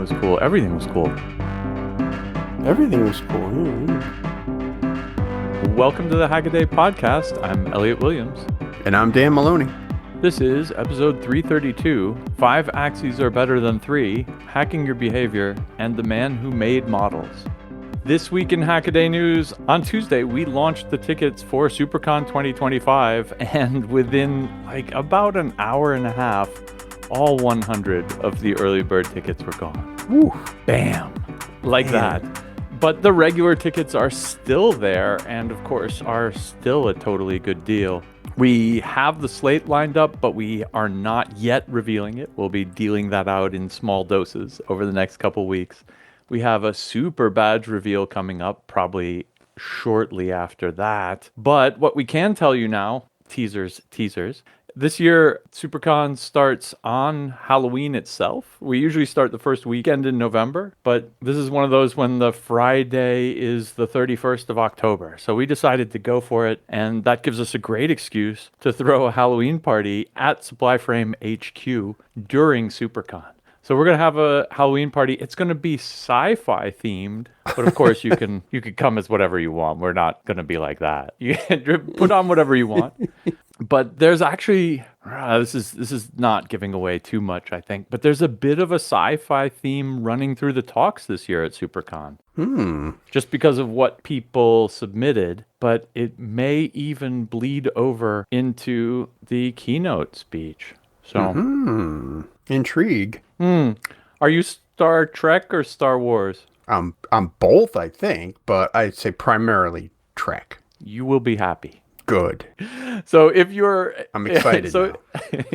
was cool. Everything was cool. Everything was cool. Welcome to the Hackaday podcast. I'm Elliot Williams. And I'm Dan Maloney. This is episode 332, 5 Axes Are Better Than 3, Hacking Your Behavior, and the Man Who Made Models. This week in Hackaday News, on Tuesday, we launched the tickets for SuperCon 2025, and within about an hour and a half, all 100 of the early bird tickets were gone. Woo. Bam! Like that. But the regular tickets are still there, and of course, are still a totally good deal. We have the slate lined up, but we are not yet revealing it. We'll be dealing that out in small doses over the next couple weeks. We have a super badge reveal coming up, probably shortly after that. But what we can tell you now, teasers. This year, SuperCon starts on Halloween itself. We usually start the first weekend in November, but this is one of those when the Friday is the 31st of October. So we decided to go for it, and that gives us a great excuse to throw a Halloween party at Supply Frame HQ during SuperCon. So we're going to have a Halloween party. It's going to be sci-fi themed, but of course you can come as whatever you want. We're not going to be like that. You can put on whatever you want. But there's actually, this is not giving away too much, I think, but there's a bit of a sci-fi theme running through the talks this year at SuperCon. Just because of what people submitted, but it may even bleed over into the keynote speech. So, Intrigue. Are you Star Trek or Star Wars? I'm both, I think, but I'd say primarily Trek. You will be happy. Good. So if you're... I'm excited now.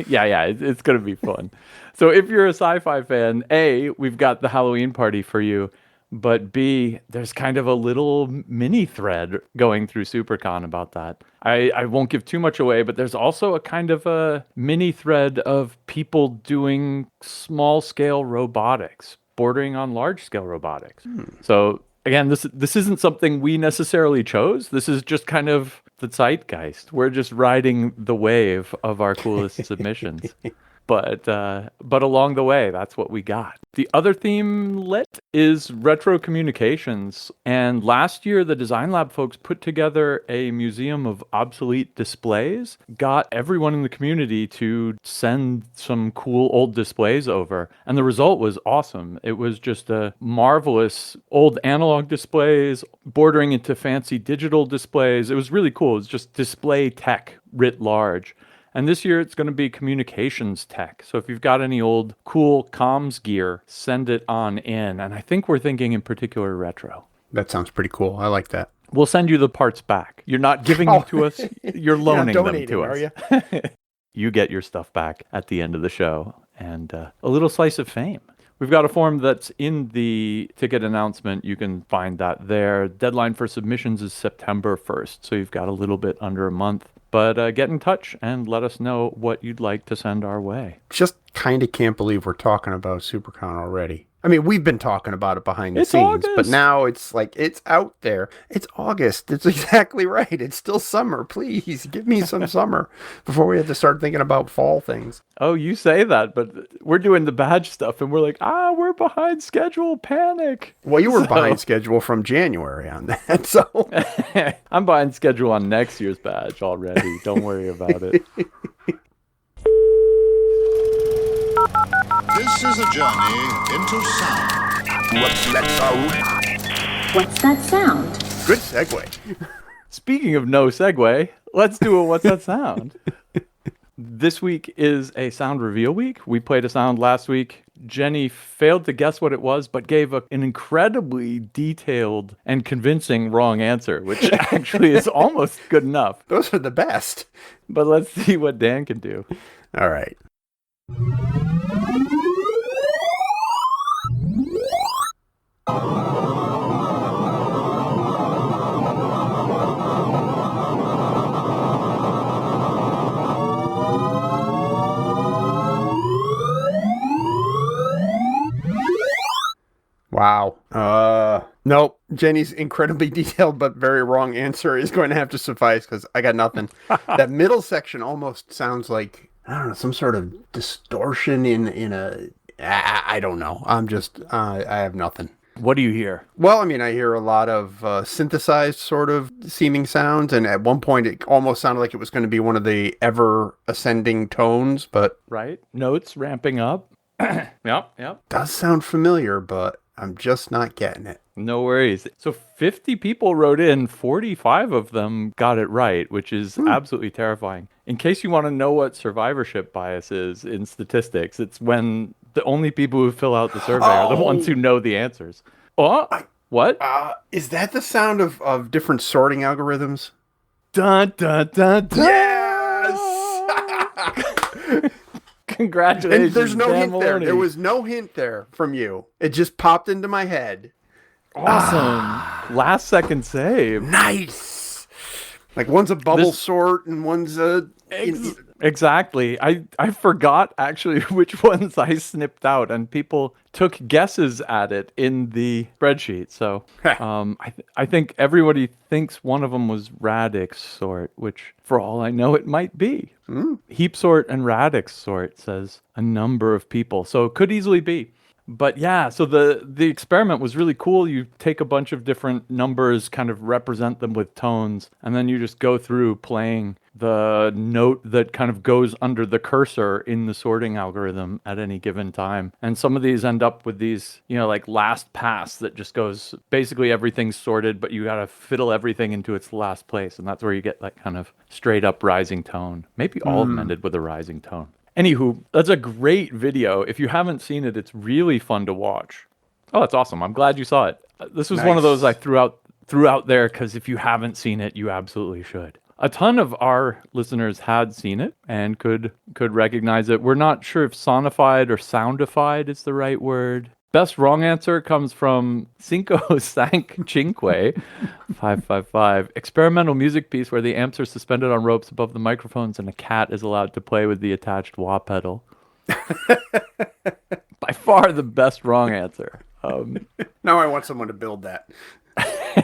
Yeah, it's going to be fun. So if you're a sci-fi fan, A, we've got the Halloween party for you, but B, there's kind of a little mini thread going through SuperCon about that. I won't give too much away, but there's also a kind of a mini thread of people doing small-scale robotics, bordering on large-scale robotics. So again, this isn't something we necessarily chose. This is just kind of the zeitgeist. We're just riding the wave of our coolest submissions. But along the way, that's what we got. The other theme lit is retro communications. And last year, the Design Lab folks put together a museum of obsolete displays, got everyone in the community to send some cool old displays over. And the result was awesome. It was just a marvelous old analog displays bordering into fancy digital displays. It was really cool. It was just display tech writ large. And this year, it's going to be communications tech. So if you've got any old cool comms gear, send it on in. And I think we're thinking in particular retro. That sounds pretty cool. I like that. We'll send you the parts back. You're not giving them to us. You're loaning them to us. Are you? You get your stuff back at the end of the show. And a little slice of fame. We've got a form that's in the ticket announcement. You can find that there. Deadline for submissions is September 1st. So you've got a little bit under a month. But get in touch and let us know what you'd like to send our way. Just kind of can't believe we're talking about SuperCon already. I mean, we've been talking about it behind the scenes, August. But now it's like, it's out there. It's August. It's exactly right. It's still summer. Please give me some summer before we have to start thinking about fall things. Oh, you say that, but we're doing the badge stuff and we're like, we're behind schedule, panic. Well, you were behind schedule from January on that, so. I'm behind schedule on next year's badge already. Don't worry about it. This is a journey into sound. What's that sound? What's that sound? Good segue. Speaking of no segue, let's do a What's That Sound? This week is a sound reveal week. We played a sound last week. Jenny failed to guess what it was, but gave an incredibly detailed and convincing wrong answer, which actually is almost good enough. Those are the best. But let's see what Dan can do. All right. Wow. Nope. Jenny's incredibly detailed but very wrong answer is going to have to suffice because I got nothing. That middle section almost sounds like, I don't know, some sort of distortion in a I don't know. I'm just, I have nothing. What do you hear? Well, I mean, I hear a lot of synthesized sort of seeming sounds, and at one point it almost sounded like it was going to be one of the ever ascending tones, but... Right? Notes ramping up. Yep. Does sound familiar, but I'm just not getting it. No worries. So 50 people wrote in, 45 of them got it right, which is absolutely terrifying. In case you want to know what survivorship bias is in statistics, it's when the only people who fill out the survey are the ones who know the answers. What? Is that the sound of different sorting algorithms? Dun, dun, dun, dun. Yes! Congratulations. And there's no Dan hint there. Maloney. There was no hint there from you. It just popped into my head. Awesome. Last second save. Nice. Like one's a bubble sort and one's a... Exactly. I forgot actually which ones I snipped out, and people took guesses at it in the spreadsheet. So I think everybody thinks one of them was radix sort, which for all I know it might be. Heap sort and radix sort says a number of people. So it could easily be. But yeah, so the experiment was really cool. You take a bunch of different numbers, kind of represent them with tones, and then you just go through playing the note that kind of goes under the cursor in the sorting algorithm at any given time. And some of these end up with these, like last pass that just goes, basically everything's sorted, but you got to fiddle everything into its last place. And that's where you get that kind of straight up rising tone. Maybe all of them ended with a rising tone. Anywho, that's a great video. If you haven't seen it, it's really fun to watch. Oh, that's awesome. I'm glad you saw it. This was one of those I threw out there because if you haven't seen it, you absolutely should. A ton of our listeners had seen it and could recognize it. We're not sure if sonified or soundified is the right word. Best wrong answer comes from Cinco Sank Cinque 555. Experimental music piece where the amps are suspended on ropes above the microphones and a cat is allowed to play with the attached wah pedal. By far the best wrong answer. Now I want someone to build that.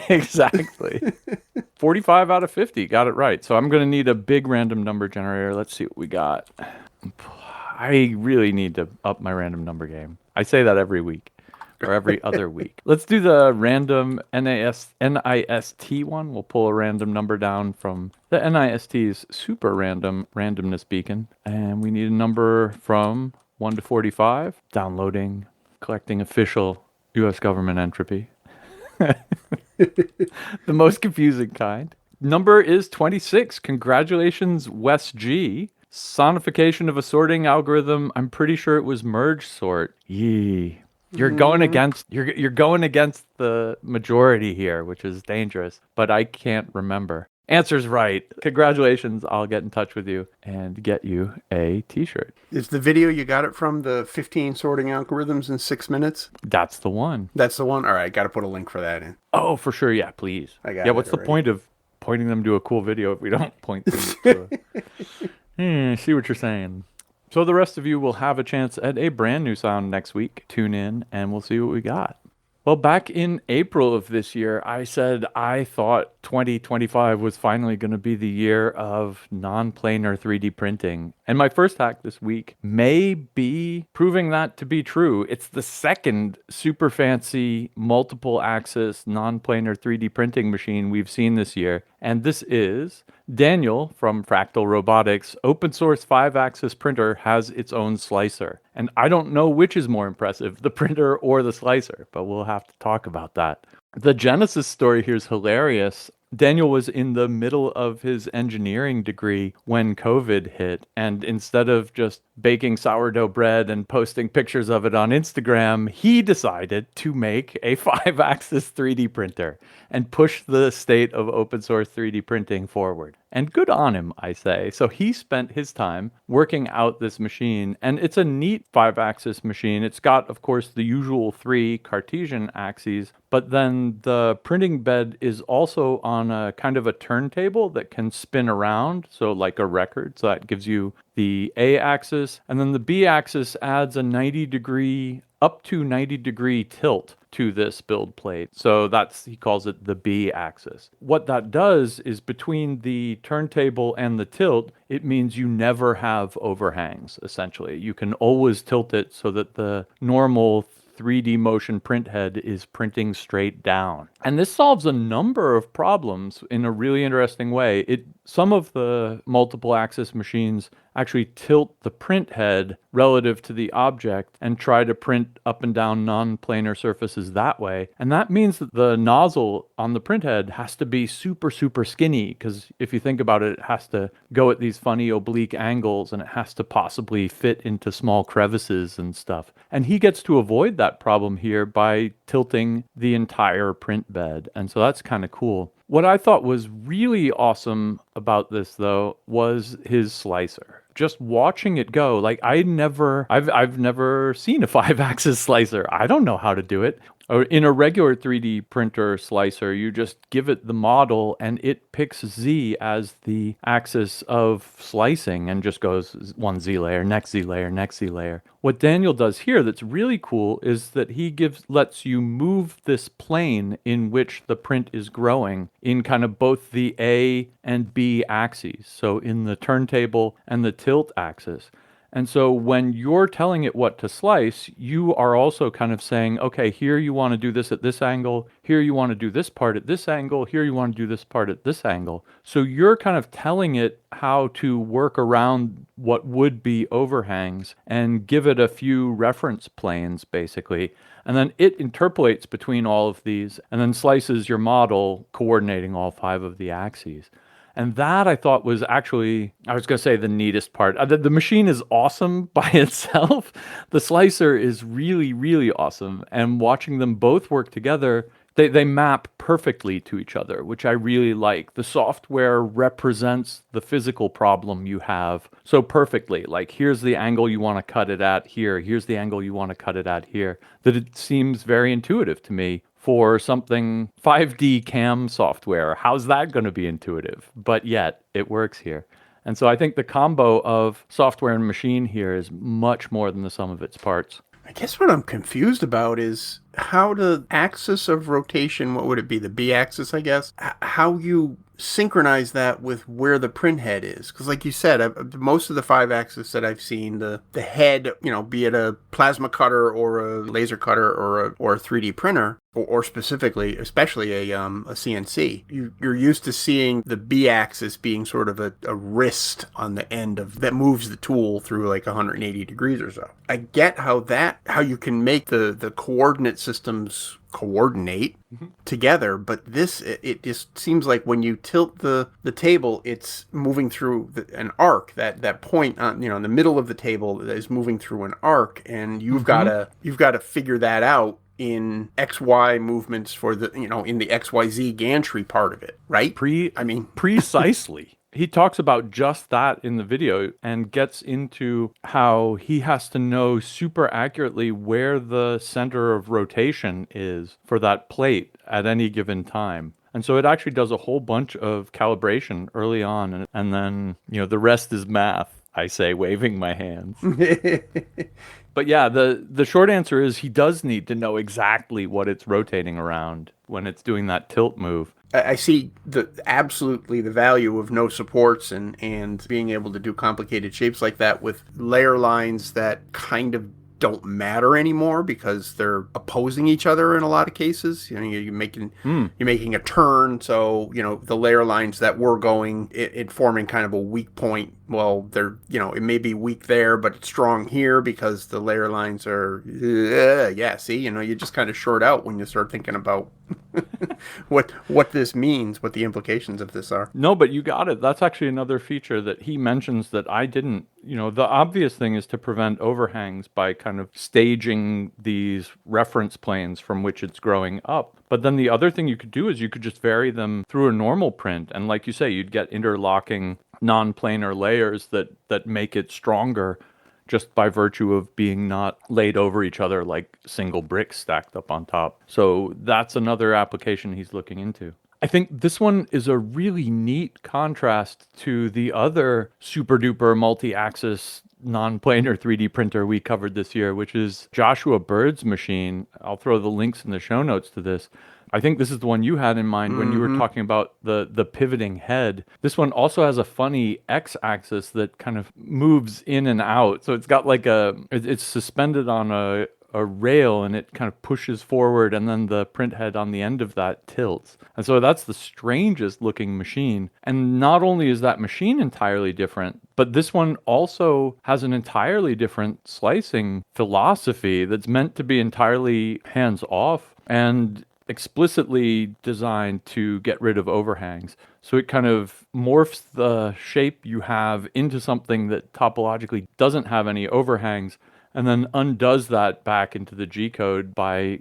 Exactly. 45 out of 50 got it right. So I'm going to need a big random number generator. Let's see what we got. I really need to up my random number game. I say that every week or every other week. Let's do the random NIST one. We'll pull a random number down from the NIST's super random randomness beacon. And we need a number from 1 to 45. Downloading, collecting official U.S. government entropy. The most confusing kind. Number is 26. Congratulations, Wes G. Sonification of a sorting algorithm. I'm pretty sure it was merge sort. Yee. You're going against the majority here, which is dangerous, but I can't remember. Answer's right. Congratulations. I'll get in touch with you and get you a t-shirt. Is the video you got it from the 15 sorting algorithms in 6 minutes? That's the one. That's the one? All right, got to put a link for that in. Oh, for sure. Yeah, please. What's the point of pointing them to a cool video if we don't point them to see what you're saying. So the rest of you will have a chance at a brand new sound next week. Tune in and we'll see what we got. Well, back in April of this year, I said I thought 2025 was finally going to be the year of non-planar 3D printing. And my first hack this week may be proving that to be true. It's the second super fancy multiple axis non-planar 3D printing machine we've seen this year. And this is Daniel from Fractal Robotics. Open source 5-axis printer has its own slicer. And I don't know which is more impressive, the printer or the slicer, but we'll have to talk about that. The Genesis story here is hilarious. Daniel was in the middle of his engineering degree when COVID hit, and instead of just baking sourdough bread and posting pictures of it on Instagram, he decided to make a 5-axis 3D printer and push the state of open source 3D printing forward. And good on him, I say. So he spent his time working out this machine, and it's a neat 5-axis machine. It's got, of course, the usual 3 Cartesian axes, but then the printing bed is also on a kind of a turntable that can spin around, so like a record. So that gives you the A axis, and then the B axis adds a 90 degree, up to 90 degree tilt to this build plate. So he calls it the B axis. What that does is between the turntable and the tilt, it means you never have overhangs, essentially. You can always tilt it so that the normal 3D motion print head is printing straight down. And this solves a number of problems in a really interesting way. Some of the multiple axis machines actually tilt the print head relative to the object and try to print up and down non-planar surfaces that way. And that means that the nozzle on the print head has to be super, super skinny, because if you think about it, it has to go at these funny oblique angles and it has to possibly fit into small crevices and stuff. And he gets to avoid that problem here by tilting the entire print bed. And so that's kind of cool. What I thought was really awesome about this, though, was his slicer. Just watching it go, like I've never seen a 5-axis slicer. I don't know how to do it. In a regular 3D printer slicer, you just give it the model and it picks Z as the axis of slicing and just goes one Z layer, next Z layer, next Z layer. What Daniel does here that's really cool is that he lets you move this plane in which the print is growing in kind of both the A and B axes. So in the turntable and the tilt axis. And so when you're telling it what to slice, you are also kind of saying, okay, here you want to do this at this angle, here you want to do this part at this angle, here you want to do this part at this angle. So you're kind of telling it how to work around what would be overhangs and give it a few reference planes, basically. And then it interpolates between all of these and then slices your model, coordinating all 5 of the axes. And that I thought was actually, I was going to say the neatest part. The machine is awesome by itself. The slicer is really, really awesome. And watching them both work together, they map perfectly to each other, which I really like. The software represents the physical problem you have so perfectly. Like, here's the angle you want to cut it at here. Here's the angle you want to cut it at here. That it seems very intuitive to me. For something 5D CAM software, how's that going to be intuitive? But yet, it works here. And so I think the combo of software and machine here is much more than the sum of its parts. I guess what I'm confused about is how the axis of rotation, what would it be, the B-axis, I guess, how you synchronize that with where the print head is. Because like you said, most of the 5-axis that I've seen, the head, be it a plasma cutter or a laser cutter or a 3D printer, or specifically, especially a CNC, you're used to seeing the B-axis being sort of a wrist on the end that moves the tool through like 180 degrees or so. I get how you can make the coordinate systems coordinate together, but it just seems like when you tilt the table, it's moving through an arc. That point on in the middle of the table is moving through an arc, and you've got to figure that out in XY movements for the in the XYZ gantry part of it, right? Precisely. He talks about just that in the video and gets into how he has to know super accurately where the center of rotation is for that plate at any given time. And so it actually does a whole bunch of calibration early on. And then, the rest is math, I say, waving my hands. But yeah, the short answer is he does need to know exactly what it's rotating around when it's doing that tilt move. I see absolutely the value of no supports and being able to do complicated shapes like that with layer lines that kind of don't matter anymore because they're opposing each other in a lot of cases. You're making a turn, so the layer lines that were going it forming kind of a weak point. Well, they're it may be weak there, but it's strong here because the layer lines are see, you just kind of short out when you start thinking about what this means, what the implications of this are. No, but you got it. That's actually another feature that he mentions that I didn't. The obvious thing is to prevent overhangs by kind of staging these reference planes from which it's growing up. But then the other thing you could do is you could just vary them through a normal print. And like you say, you'd get interlocking non-planar layers that make it stronger just by virtue of being not laid over each other like single bricks stacked up on top. So that's another application he's looking into. I think this one is a really neat contrast to the other super duper multi-axis non-planar 3D printer we covered this year, which is Joshua Bird's machine. I'll throw the links in the show notes to this. I think this is the one you had in mind when you were talking about the pivoting head. This one also has a funny x-axis that kind of moves in and out. So it's got like it's suspended on a rail, and it kind of pushes forward, and then the print head on the end of that tilts. And so that's the strangest looking machine. And not only is that machine entirely different, but this one also has an entirely different slicing philosophy that's meant to be entirely hands off and explicitly designed to get rid of overhangs. So it kind of morphs the shape you have into something that topologically doesn't have any overhangs, and then undoes that back into the G code by,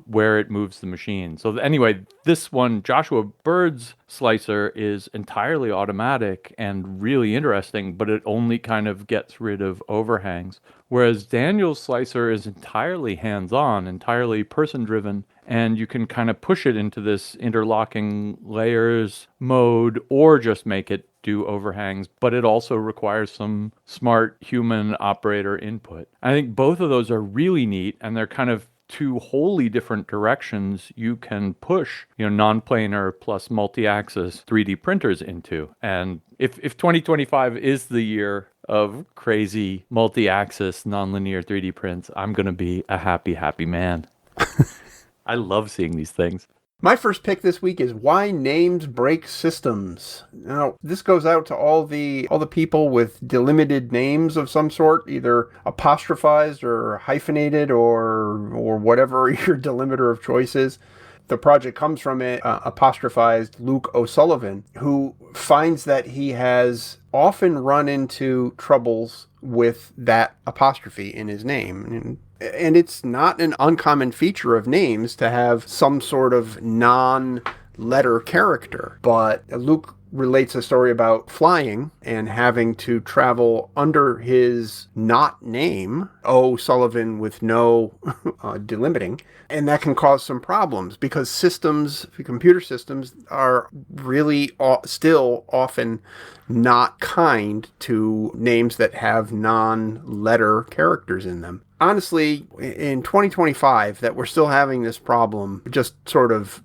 where it moves the machine. So anyway, this one, Joshua Bird's slicer, is entirely automatic and really interesting, but it only kind of gets rid of overhangs. Whereas Daniel's slicer is entirely hands-on, entirely person-driven, and you can kind of push it into this interlocking layers mode or just make it do overhangs, but it also requires some smart human operator input. I think both of those are really neat, and they're kind of two wholly different directions you can push, non-planar plus multi-axis 3D printers into. And if 2025 is the year of crazy multi-axis nonlinear 3D prints, I'm going to be a happy, happy man. I love seeing these things. My first pick this week is Why Names Break Systems. Now, this goes out to all the people with delimited names of some sort, either apostrophized or hyphenated or whatever your delimiter of choice is. The project comes from an apostrophized Luke O'Sullivan, who finds that he has often run into troubles with that apostrophe in his name. And it's not an uncommon feature of names to have some sort of non-letter character. But Luke relates a story about flying and having to travel under his not name, O'Sullivan, with no delimiting. And that can cause some problems because computer systems are really still often not kind to names that have non-letter characters in them. Honestly, in 2025, that we're still having this problem just sort of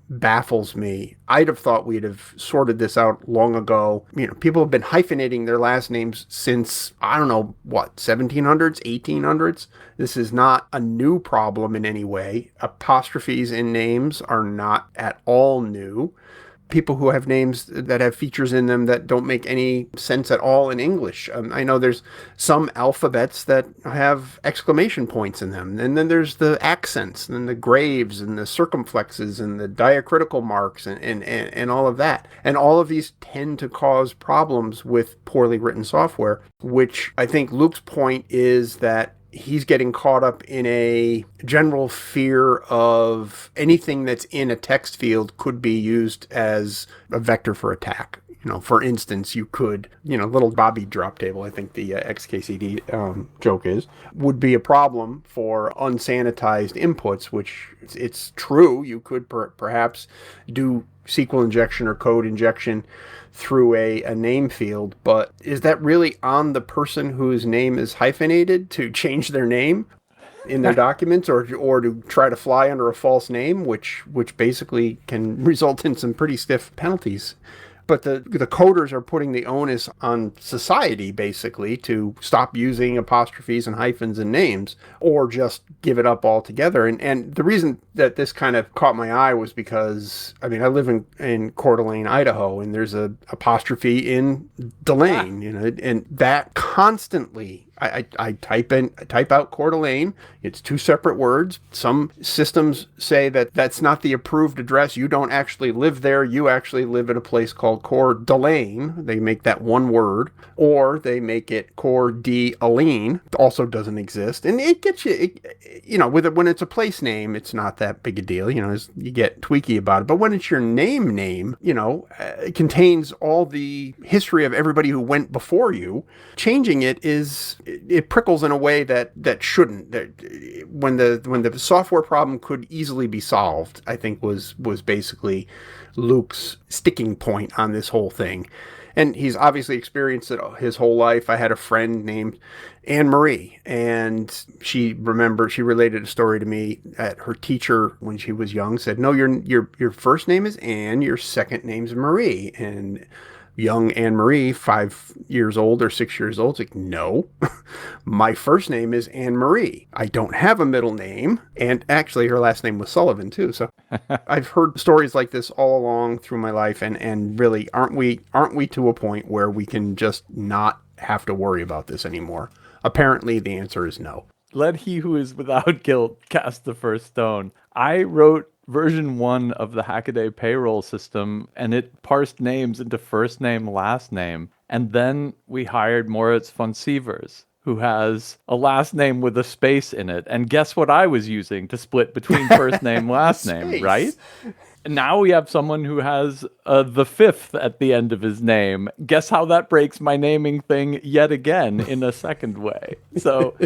baffles me. I'd have thought we'd have sorted this out long ago. People have been hyphenating their last names since, 1700s, 1800s. This is not a new problem in any way. Apostrophes in names are not at all new. People who have names that have features in them that don't make any sense at all in English. I know there's some alphabets that have exclamation points in them. And then there's the accents and the graves and the circumflexes and the diacritical marks and all of that. And all of these tend to cause problems with poorly written software, which I think Luke's point is that he's getting caught up in a general fear of anything that's in a text field could be used as a vector for attack. For instance, you could, little Bobby drop table, I think the XKCD joke would be a problem for unsanitized inputs, which it's true. You could perhaps do SQL injection or code injection through a name field, but is that really on the person whose name is hyphenated to change their name in their documents or to try to fly under a false name, which basically can result in some pretty stiff penalties? But the coders are putting the onus on society, basically, to stop using apostrophes and hyphens in names or just give it up altogether. And the reason that this kind of caught my eye was because, I live in Coeur d'Alene, Idaho, and there's a apostrophe in Delane, and that constantly... I type out Coeur d'Alene. It's two separate words. Some systems say that that's not the approved address. You don't actually live there. You actually live at a place called Coeur d'Alene. They make that one word. Or they make it Coeur d'Alene. Also doesn't exist. And it gets you, when it's a place name, it's not that big a deal. You get tweaky about it. But when it's your name, it contains all the history of everybody who went before you. Changing it is it prickles in a way that shouldn't. When the software problem could easily be solved, I think was basically Luke's sticking point on this whole thing. And he's obviously experienced it his whole life. I had a friend named Anne Marie, and she related a story to me that her teacher, when she was young, said, "No, your first name is Anne, your second name's Marie." And young Anne Marie, 5 years old or 6 years old, is like, "No, my first name is Anne Marie. I don't have a middle name." And actually, her last name was Sullivan too. So I've heard stories like this all along through my life, and really, aren't we to a point where we can just not have to worry about this anymore? Apparently, the answer is no. Let he who is without guilt cast the first stone. I wrote version 1 of the Hackaday Payroll system, and it parsed names into first name, last name. And then we hired Moritz von Sievers, who has a last name with a space in it. And guess what I was using to split between first name, last name, right? Now we have someone who has the fifth at the end of his name. Guess how that breaks my naming thing yet again in a second way. So,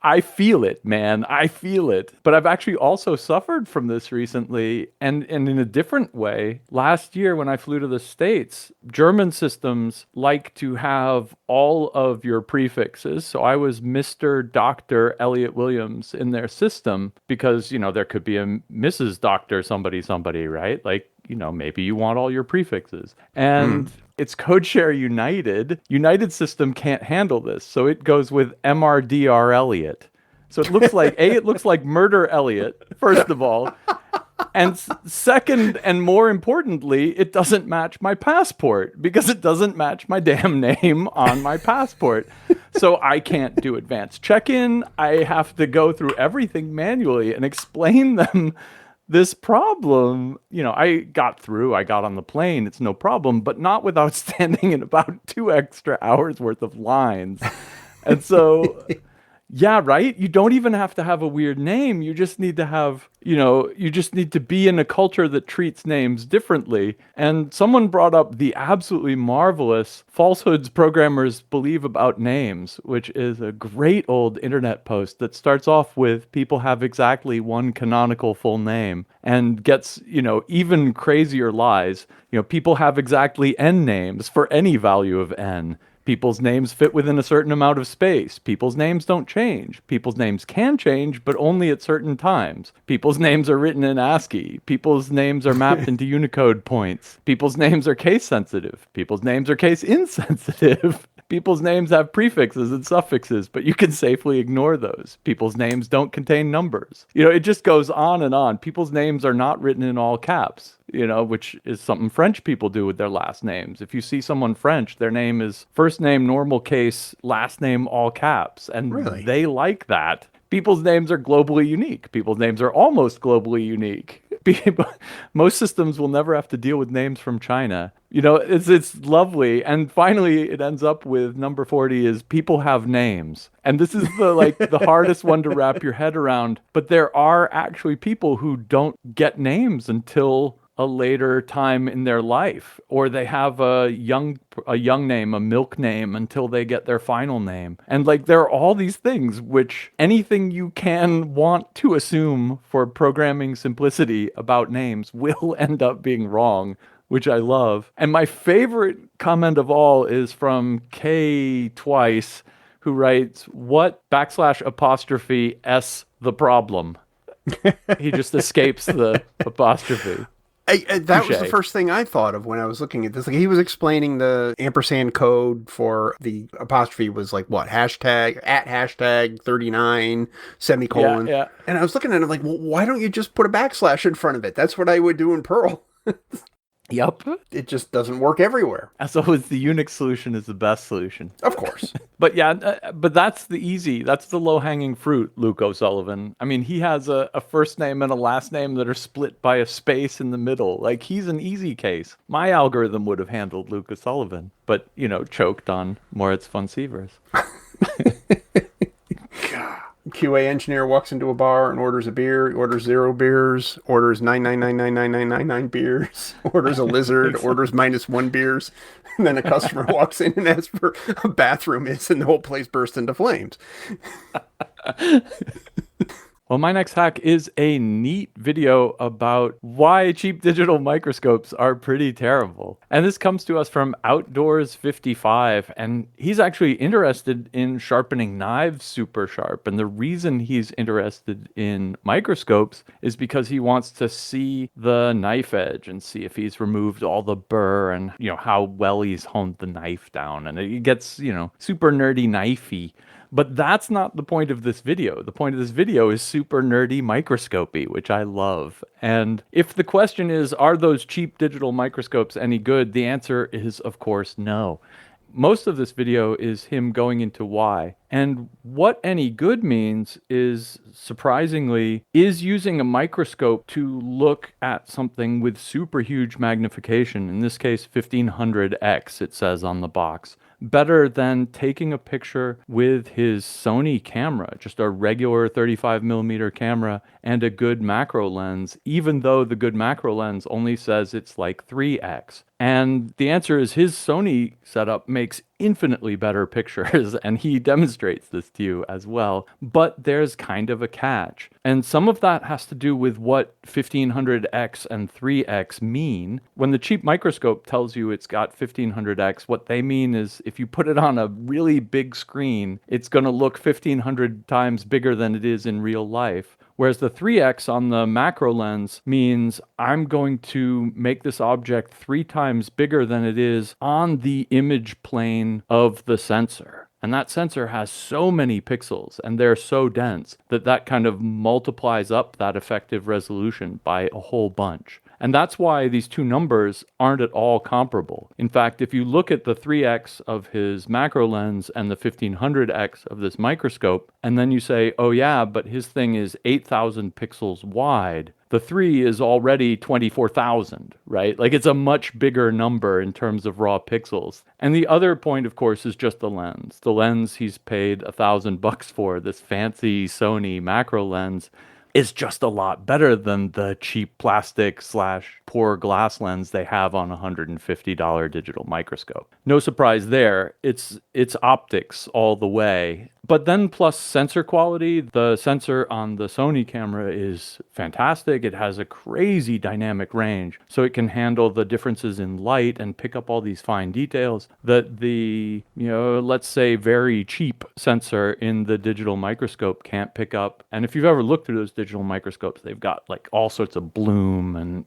I feel it, man. I feel it. But I've actually also suffered from this recently, and in a different way. Last year when I flew to the States, German systems like to have all of your prefixes. So I was Mr. Dr. Elliot Williams in their system because, there could be a Mrs. Dr. somebody, right? Like, maybe you want all your prefixes. And it's CodeShare United. United system can't handle this. So it goes with MRDR Elliot. So it looks like, it looks like Murder Elliot, first of all. And second, and more importantly, it doesn't match my passport because it doesn't match my damn name on my passport. So I can't do advanced check-in. I have to go through everything manually and explain them this problem. I got on the plane, it's no problem, but not without standing in about 2 extra hours worth of lines. And so, yeah, right? You don't even have to have a weird name. You just need to have, you just need to be in a culture that treats names differently. And someone brought up the absolutely marvelous falsehoods programmers believe about names, which is a great old internet post that starts off with people have exactly one canonical full name and gets, even crazier lies. People have exactly n names for any value of n. People's names fit within a certain amount of space. People's names don't change. People's names can change, but only at certain times. People's names are written in ASCII. People's names are mapped into Unicode points. People's names are case sensitive. People's names are case insensitive. People's names have prefixes and suffixes, but you can safely ignore those. People's names don't contain numbers. It just goes on and on. People's names are not written in all caps, which is something French people do with their last names. If you see someone French, their name is first name normal case, last name all caps. And really? They like that. People's names are globally unique. People's names are almost globally unique. Most systems will never have to deal with names from China. It's lovely. And finally, it ends up with number 40 is people have names. And this is the hardest one to wrap your head around. But there are actually people who don't get names until a later time in their life, or they have a young name, a milk name, until they get their final name. And there are all these things which anything you can want to assume for programming simplicity about names will end up being wrong, which I love. And my favorite comment of all is from K Twice, who writes, "What \apostrophe S the problem?" He just escapes the apostrophe. That was the first thing I thought of when I was looking at this. He was explaining the ampersand code for the apostrophe was hashtag 39 semicolon. Yeah. And I was looking at it well, why don't you just put a backslash in front of it? That's what I would do in Perl. Yep. It just doesn't work everywhere. As always, the Unix solution is the best solution. Of course. But that's the low-hanging fruit, Luke O'Sullivan. I mean, he has a first name and a last name that are split by a space in the middle. He's an easy case. My algorithm would have handled Luke O'Sullivan, but, choked on Moritz von Sievers. QA engineer walks into a bar and orders a beer, he orders 0 beers, orders 9999999 beers, orders a lizard, orders -1 beers, and then a customer walks in and asks for a bathroom and the whole place bursts into flames. Well, my next hack is a neat video about why cheap digital microscopes are pretty terrible. And this comes to us from Outdoors55, and he's actually interested in sharpening knives super sharp. And the reason he's interested in microscopes is because he wants to see the knife edge and see if he's removed all the burr and, how well he's honed the knife down. And it gets, super nerdy knifey. But that's not the point of this video. The point of this video is super nerdy microscopy, which I love. And if the question is, are those cheap digital microscopes any good? The answer is, of course, no. Most of this video is him going into why. And what any good means is, surprisingly, is using a microscope to look at something with super huge magnification. In this case, 1500x, it says on the box. Better than taking a picture with his Sony camera, just a regular 35mm camera and a good macro lens, even though the good macro lens only says it's like 3x. And the answer is his Sony setup makes infinitely better pictures, and he demonstrates this to you as well. But there's kind of a catch. And some of that has to do with what 1500x and 3x mean. When the cheap microscope tells you it's got 1500x, what they mean is if you put it on a really big screen, it's going to look 1500 times bigger than it is in real life. Whereas the 3x on the macro lens means I'm going to make this object 3 times bigger than it is on the image plane of the sensor. And that sensor has so many pixels and they're so dense that kind of multiplies up that effective resolution by a whole bunch. And that's why these two numbers aren't at all comparable. In fact, if you look at the 3x of his macro lens and the 1500x of this microscope, and then you say, oh yeah, but his thing is 8,000 pixels wide, the 3 is already 24,000, right? Like it's a much bigger number in terms of raw pixels. And the other point, of course, is just the lens. The lens he's paid $1,000 for, this fancy Sony macro lens, is just a lot better than the cheap plastic / poor glass lens they have on a $150 digital microscope. No surprise there. It's optics all the way. But then plus sensor quality, the sensor on the Sony camera is fantastic. It has a crazy dynamic range, so it can handle the differences in light and pick up all these fine details that the, let's say very cheap sensor in the digital microscope can't pick up. And if you've ever looked through those digital microscopes, they've got like all sorts of bloom and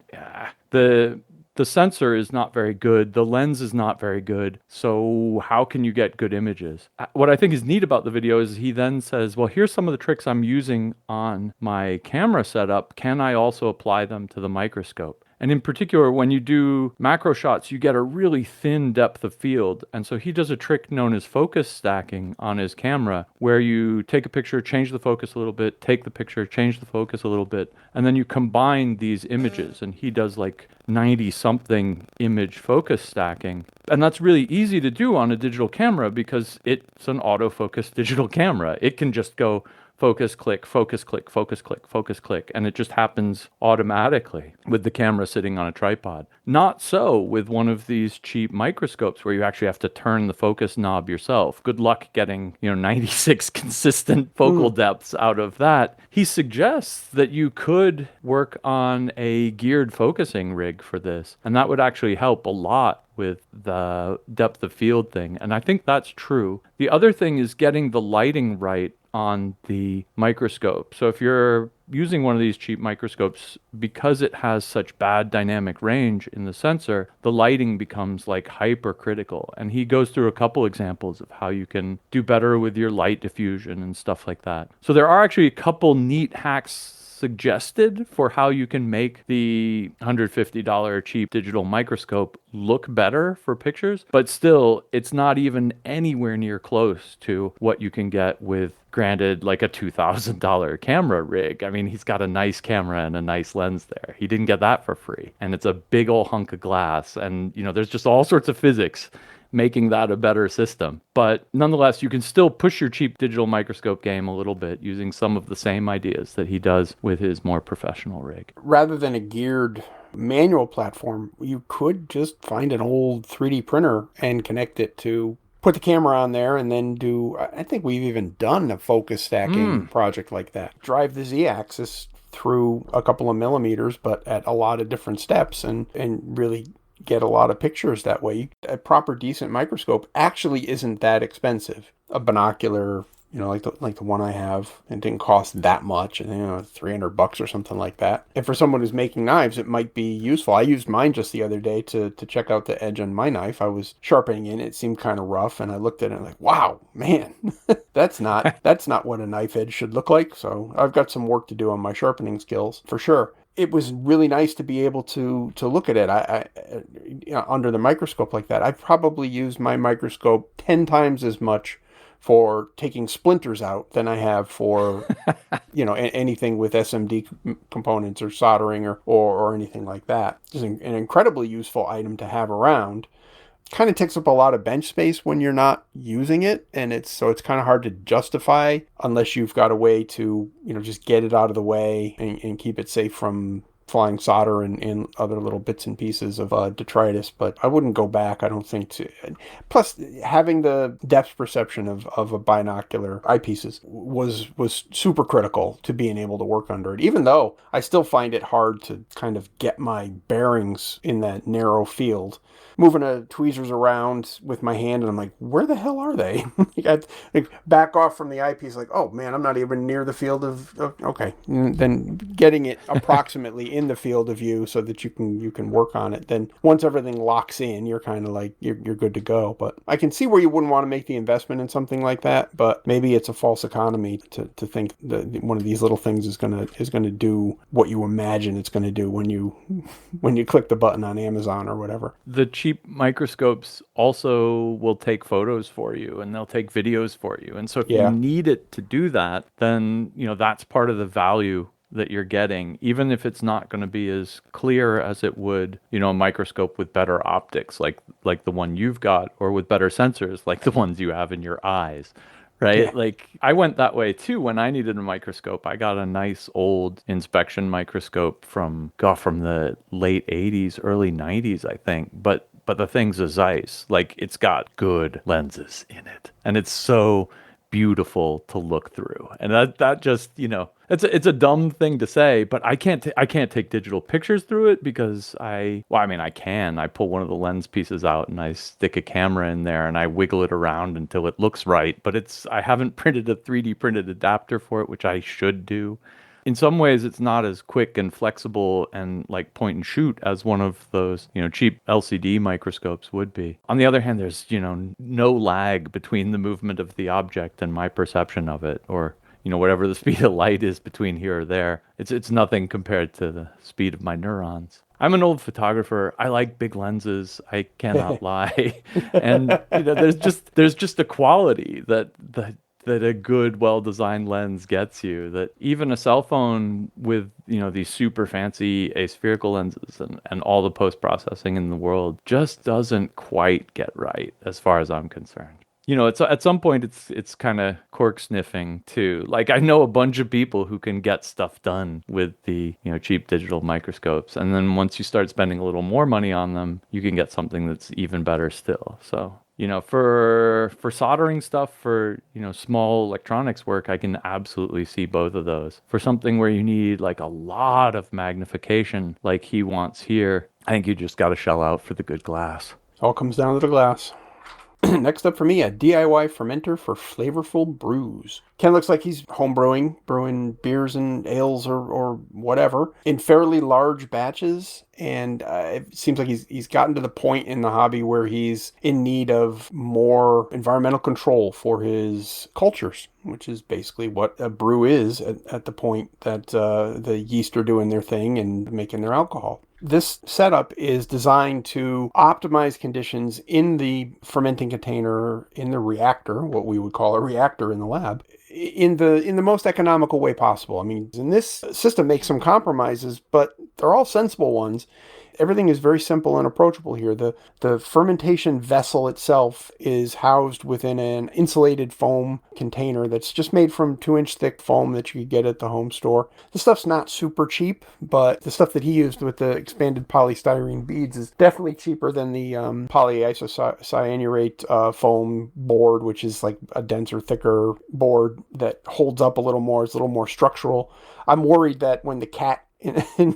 the sensor is not very good. The lens is not very good. So how can you get good images? What I think is neat about the video is he then says, well, here's some of the tricks I'm using on my camera setup. Can I also apply them to the microscope? And in particular, when you do macro shots, you get a really thin depth of field. And so he does a trick known as focus stacking on his camera, where you take a picture, change the focus a little bit, take the picture, change the focus a little bit, and then you combine these images. And he does like 90-something image focus stacking. And that's really easy to do on a digital camera because it's an autofocus digital camera. It can just go focus, click, focus, click, focus, click, focus, click, and it just happens automatically with the camera sitting on a tripod. Not so with one of these cheap microscopes where you actually have to turn the focus knob yourself. Good luck getting, 96 consistent focal depths out of that. He suggests that you could work on a geared focusing rig for this, and that would actually help a lot with the depth of field thing. And I think that's true. The other thing is getting the lighting right on the microscope. So if you're using one of these cheap microscopes, because it has such bad dynamic range in the sensor, the lighting becomes like hypercritical. And he goes through a couple examples of how you can do better with your light diffusion and stuff like that. So there are actually a couple neat hacks suggested for how you can make the $150 cheap digital microscope look better for pictures, but still it's not even anywhere near close to what you can get with, granted, like a $2,000 camera rig. I mean, he's got a nice camera and a nice lens there. He didn't get that for free, and it's a big old hunk of glass, and there's just all sorts of physics making that a better system. But nonetheless, you can still push your cheap digital microscope game a little bit using some of the same ideas that he does with his more professional rig. Rather than a geared manual platform, you could just find an old 3D printer and connect it to put the camera on there and then do, I think we've even done a focus stacking project like that. Drive the Z-axis through a couple of millimeters, but at a lot of different steps and really get a lot of pictures that way. A proper decent microscope actually isn't that expensive. A binocular, like the one I have, it didn't cost that much, $300 or something like that. And for someone who's making knives, it might be useful. I used mine just the other day to check out the edge on my knife. I was sharpening it. It seemed kind of rough, and I looked at it and like, wow, man, that's not what a knife edge should look like. So I've got some work to do on my sharpening skills for sure. It was really nice to be able to look at it I under the microscope like that. I've probably used my microscope 10 times as much for taking splinters out than I have for, anything with SMD components or soldering or anything like that. It's an incredibly useful item to have around. Kind of takes up a lot of bench space when you're not using it, and it's kind of hard to justify unless you've got a way to, just get it out of the way and keep it safe from flying solder and other little bits and pieces of detritus. But I wouldn't go back, I don't think, to. Plus, having the depth perception of a binocular eyepieces was super critical to being able to work under it, even though I still find it hard to kind of get my bearings in that narrow field. Moving tweezers around with my hand, and I'm like, where the hell are they? I back off from the eyepiece, like, oh man, I'm not even near the field of okay. And then getting it approximately in the field of view so that you can work on it. Then once everything locks in, you're kind of like you're good to go. But I can see where you wouldn't want to make the investment in something like that. But maybe it's a false economy to think that one of these little things is gonna do what you imagine it's gonna do when you click the button on Amazon or whatever. The cheap microscopes also will take photos for you, and they'll take videos for you. And so if you need it to do that, then, that's part of the value that you're getting, even if it's not going to be as clear as it would, a microscope with better optics, like the one you've got, or with better sensors, like the ones you have in your eyes. Right? Yeah. Like I went that way too when I needed a microscope. I got a nice old inspection microscope from the late 80s, early 90s, I think. But the thing's a Zeiss. Like it's got good lenses in it. And it's so beautiful to look through. And that just, it's a dumb thing to say, but I can't take digital pictures through it because I can. I pull one of the lens pieces out and I stick a camera in there and I wiggle it around until it looks right. But I haven't printed a 3D printed adapter for it, which I should do. In some ways, it's not as quick and flexible and like point and shoot as one of those, cheap LCD microscopes would be. On the other hand, there's, no lag between the movement of the object and my perception of it, or, whatever the speed of light is between here or there. It's nothing compared to the speed of my neurons. I'm an old photographer. I like big lenses. I cannot lie. And, there's just a quality that a good, well-designed lens gets you, that even a cell phone with, these super fancy aspherical lenses and all the post-processing in the world just doesn't quite get right as far as I'm concerned. It's at some point it's kind of cork sniffing too. Like I know a bunch of people who can get stuff done with the, cheap digital microscopes. And then once you start spending a little more money on them, you can get something that's even better still. So, for soldering stuff, for, small electronics work, I can absolutely see both of those. For something where you need like a lot of magnification like he wants here, I think you just got to shell out for the good glass. All comes down to the glass. Next up for me, a DIY fermenter for flavorful brews. Ken looks like he's brewing beers and ales or whatever in fairly large batches. And it seems like he's gotten to the point in the hobby where he's in need of more environmental control for his cultures, which is basically what a brew is at the point that the yeast are doing their thing and making their alcohol. This setup is designed to optimize conditions in the fermenting container, in the reactor, what we would call a reactor in the lab, in the most economical way possible. I mean, and this system makes some compromises, but they're all sensible ones. everything is very simple and approachable here. The fermentation vessel itself is housed within an insulated foam container that's just made from 2-inch thick foam that you could get at the home store. The stuff's not super cheap, but the stuff that he used with the expanded polystyrene beads is definitely cheaper than the polyisocyanurate foam board, which is like a denser, thicker board that holds up a little more. It's a little more structural. I'm worried that when the cat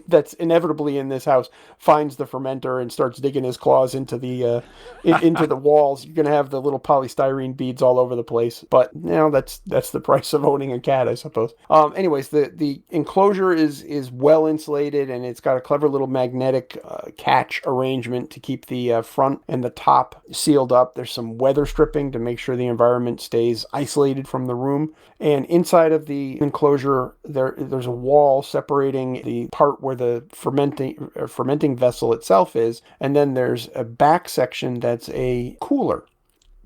that's inevitably in this house finds the fermenter and starts digging his claws into the into the walls, you're gonna have the little polystyrene beads all over the place. But that's the price of owning a cat, I suppose. Anyways, the enclosure is well insulated, and it's got a clever little magnetic catch arrangement to keep the front and the top sealed up. There's some weather stripping to make sure the environment stays isolated from the room. And inside of the enclosure, there's a wall separating the part where the fermenting vessel itself is, and then there's a back section that's a cooler.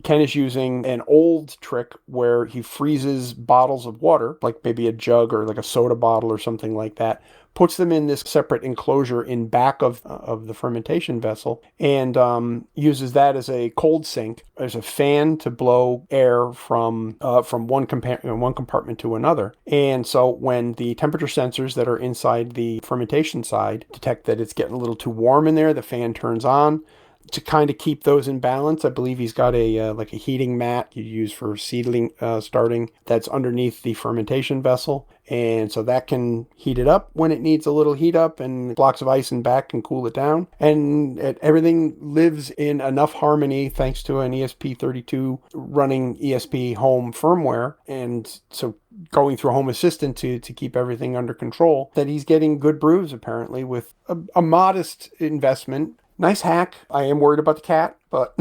Ken is using an old trick where he freezes bottles of water, like maybe a jug or like a soda bottle or something like that, puts them in this separate enclosure in back of the fermentation vessel, and uses that as a cold sink. There's a fan to blow air from one compartment to another. And so when the temperature sensors that are inside the fermentation side detect that it's getting a little too warm in there, the fan turns on. To kind of keep those in balance, I believe he's got a heating mat you use for seedling starting that's underneath the fermentation vessel, and so that can heat it up when it needs a little heat up, and blocks of ice in back can cool it down, and everything lives in enough harmony thanks to an ESP32 running ESP home firmware, and so going through Home Assistant to keep everything under control, that he's getting good brews apparently with a modest investment. Nice hack. I am worried about the cat, but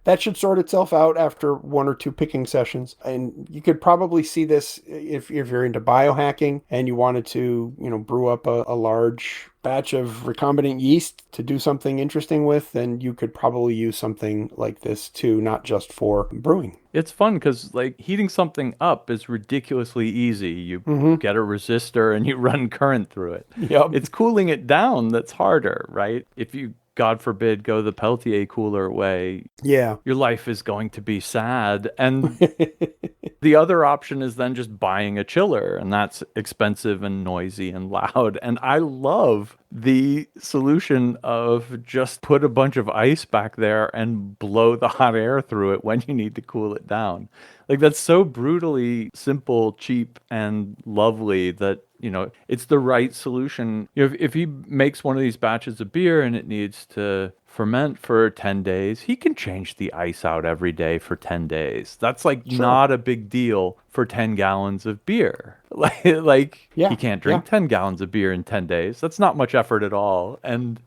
that should sort itself out after 1 or 2 picking sessions. And you could probably see this if you're into biohacking and you wanted to, brew up a large batch of recombinant yeast to do something interesting with, then you could probably use something like this too, not just for brewing. It's fun because heating something up is ridiculously easy. You get a resistor and you run current through it. Yep. It's cooling it down that's harder, right? If you, God forbid, go the Peltier cooler way, yeah, your life is going to be sad. And the other option is then just buying a chiller, and that's expensive and noisy and loud. And I love the solution of just put a bunch of ice back there and blow the hot air through it when you need to cool it down. That's so brutally simple, cheap, and lovely that, it's the right solution. If he makes one of these batches of beer and it needs to ferment for 10 days, he can change the ice out every day for 10 days. That's not a big deal for 10 gallons of beer. He can't drink 10 gallons of beer in 10 days. That's not much effort at all. And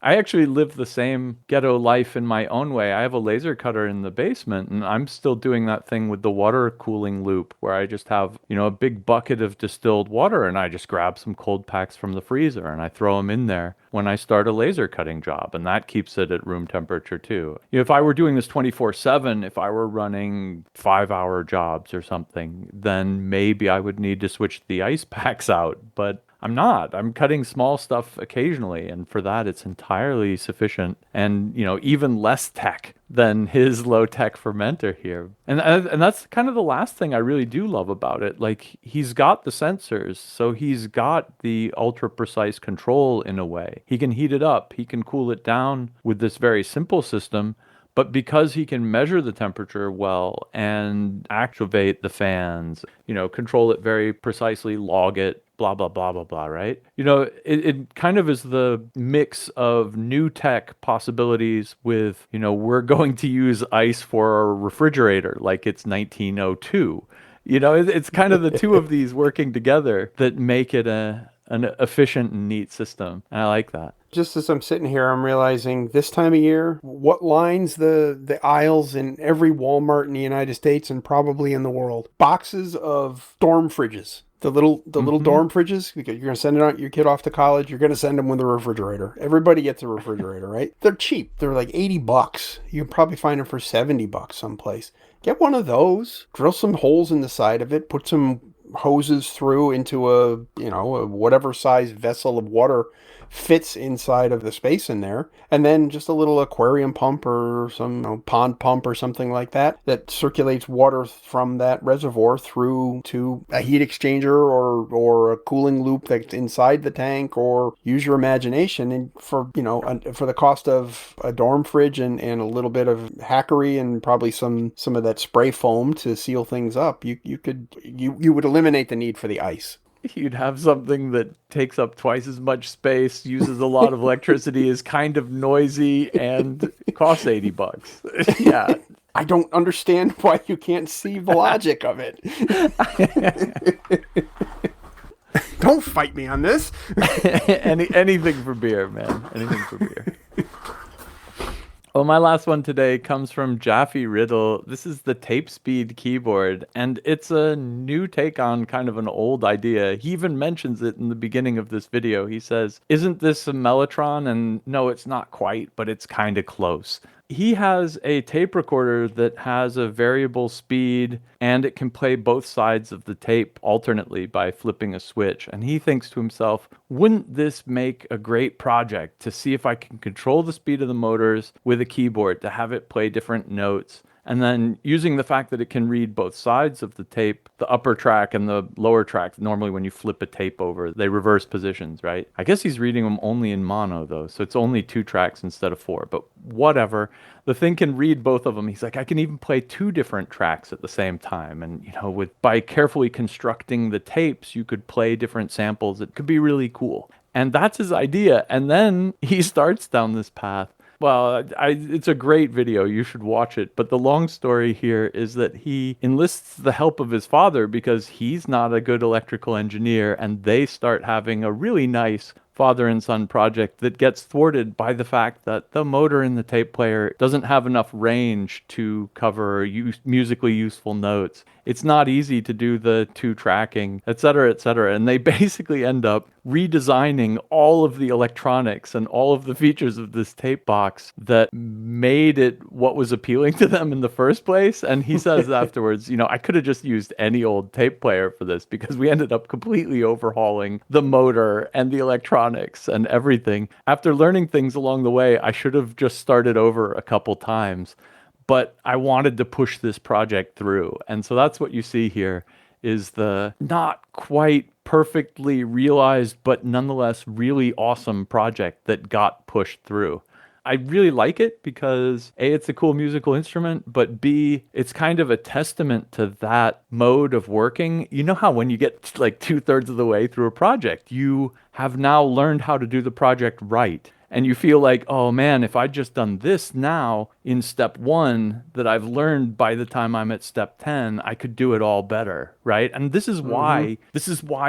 I actually live the same ghetto life in my own way. I have a laser cutter in the basement, and I'm still doing that thing with the water cooling loop where I just have, a big bucket of distilled water, and I just grab some cold packs from the freezer and I throw them in there when I start a laser cutting job, and that keeps it at room temperature too. If I were doing this 24/7, if I were running 5-hour jobs or something, then maybe I would need to switch the ice packs out, but I'm not. I'm cutting small stuff occasionally, and for that it's entirely sufficient, and even less tech than his low-tech fermenter here. And that's kind of the last thing I really do love about it. He's got the sensors, so he's got the ultra-precise control in a way. He can heat it up, he can cool it down with this very simple system, but because he can measure the temperature well and activate the fans, control it very precisely, log it, blah, blah, blah, blah, blah, right? It kind of is the mix of new tech possibilities with, we're going to use ice for a refrigerator like it's 1902. It's kind of the two of these working together that make it an efficient and neat system. And I like that. Just as I'm sitting here, I'm realizing this time of year, what lines the aisles in every Walmart in the United States and probably in the world? Boxes of dorm fridges. The little dorm fridges. You're going to send your kid off to college. You're going to send them with a refrigerator. Everybody gets a refrigerator, right? They're cheap. They're like $80. You can probably find them for $70 someplace. Get one of those. Drill some holes in the side of it. Put some hoses through into a whatever size vessel of water fits inside of the space in there, and then just a little aquarium pump or some pond pump or something like that circulates water from that reservoir through to a heat exchanger or a cooling loop that's inside the tank, or use your imagination. And for the cost of a dorm fridge and a little bit of hackery and probably some of that spray foam to seal things up, you would eliminate the need for the ice. You'd have something that takes up twice as much space, uses a lot of electricity, is kind of noisy, and costs $80. Yeah. I don't understand why you can't see the logic of it. Don't fight me on this. Anything for beer, man. Anything for beer. Well, my last one today comes from Jaffe Riddle. This is the tape speed keyboard, and it's a new take on kind of an old idea. He even mentions it in the beginning of this video. He says, "Isn't this a Mellotron?" And no, it's not quite, but it's kind of close. He has a tape recorder that has a variable speed, and it can play both sides of the tape alternately by flipping a switch. And he thinks to himself, wouldn't this make a great project to see if I can control the speed of the motors with a keyboard to have it play different notes? And then using the fact that it can read both sides of the tape, the upper track and the lower track, normally when you flip a tape over, they reverse positions, right? I guess he's reading them only in mono though, so it's only 2 tracks instead of 4, but whatever. The thing can read both of them. He's like, I can even play 2 different tracks at the same time. And, by carefully constructing the tapes, you could play different samples. It could be really cool. And that's his idea. And then he starts down this path. Well, it's a great video. You should watch it. But the long story here is that he enlists the help of his father because he's not a good electrical engineer, and they start having a really nice father and son project that gets thwarted by the fact that the motor in the tape player doesn't have enough range to cover musically useful notes. It's not easy to do the 2 tracking, etc., etc. And they basically end up redesigning all of the electronics and all of the features of this tape box that made it what was appealing to them in the first place. And he says afterwards, I could have just used any old tape player for this because we ended up completely overhauling the motor and the electronics and everything. After learning things along the way, I should have just started over a couple times. But I wanted to push this project through. And so that's what you see here is the not quite perfectly realized, but nonetheless really awesome project that got pushed through. I really like it because A, it's a cool musical instrument, but B, it's kind of a testament to that mode of working. You know how when you get like 2/3 of the way through a project, you have now learned how to do the project right. And you feel like, oh man, if I'd just done this now in step 1 that I've learned by the time I'm at step 10, I could do it all better, right? And this is why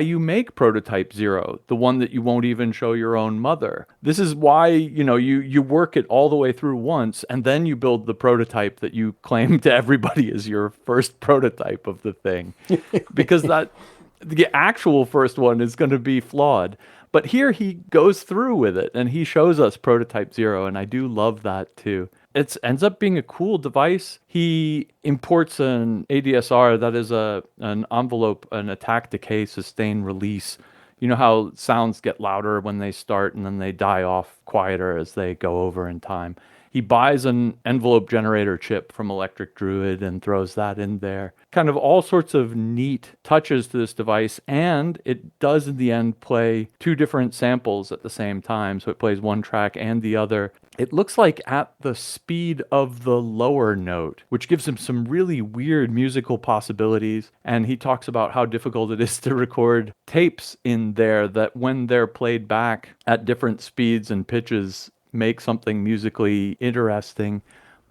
you make prototype 0, the one that you won't even show your own mother. This is why, you work it all the way through once, and then you build the prototype that you claim to everybody is your first prototype of the thing. Because the actual first one is going to be flawed. But here he goes through with it and he shows us prototype 0, and I do love that too. It ends up being a cool device. He imports an ADSR, that is an envelope, an attack, decay, sustain, release. You know how sounds get louder when they start and then they die off quieter as they go over in time. He buys an envelope generator chip from Electric Druid and throws that in there. Kind of all sorts of neat touches to this device, and it does in the end play 2 different samples at the same time, so it plays one track and the other. It looks like at the speed of the lower note, which gives him some really weird musical possibilities, and he talks about how difficult it is to record tapes in there that when they're played back at different speeds and pitches make something musically interesting,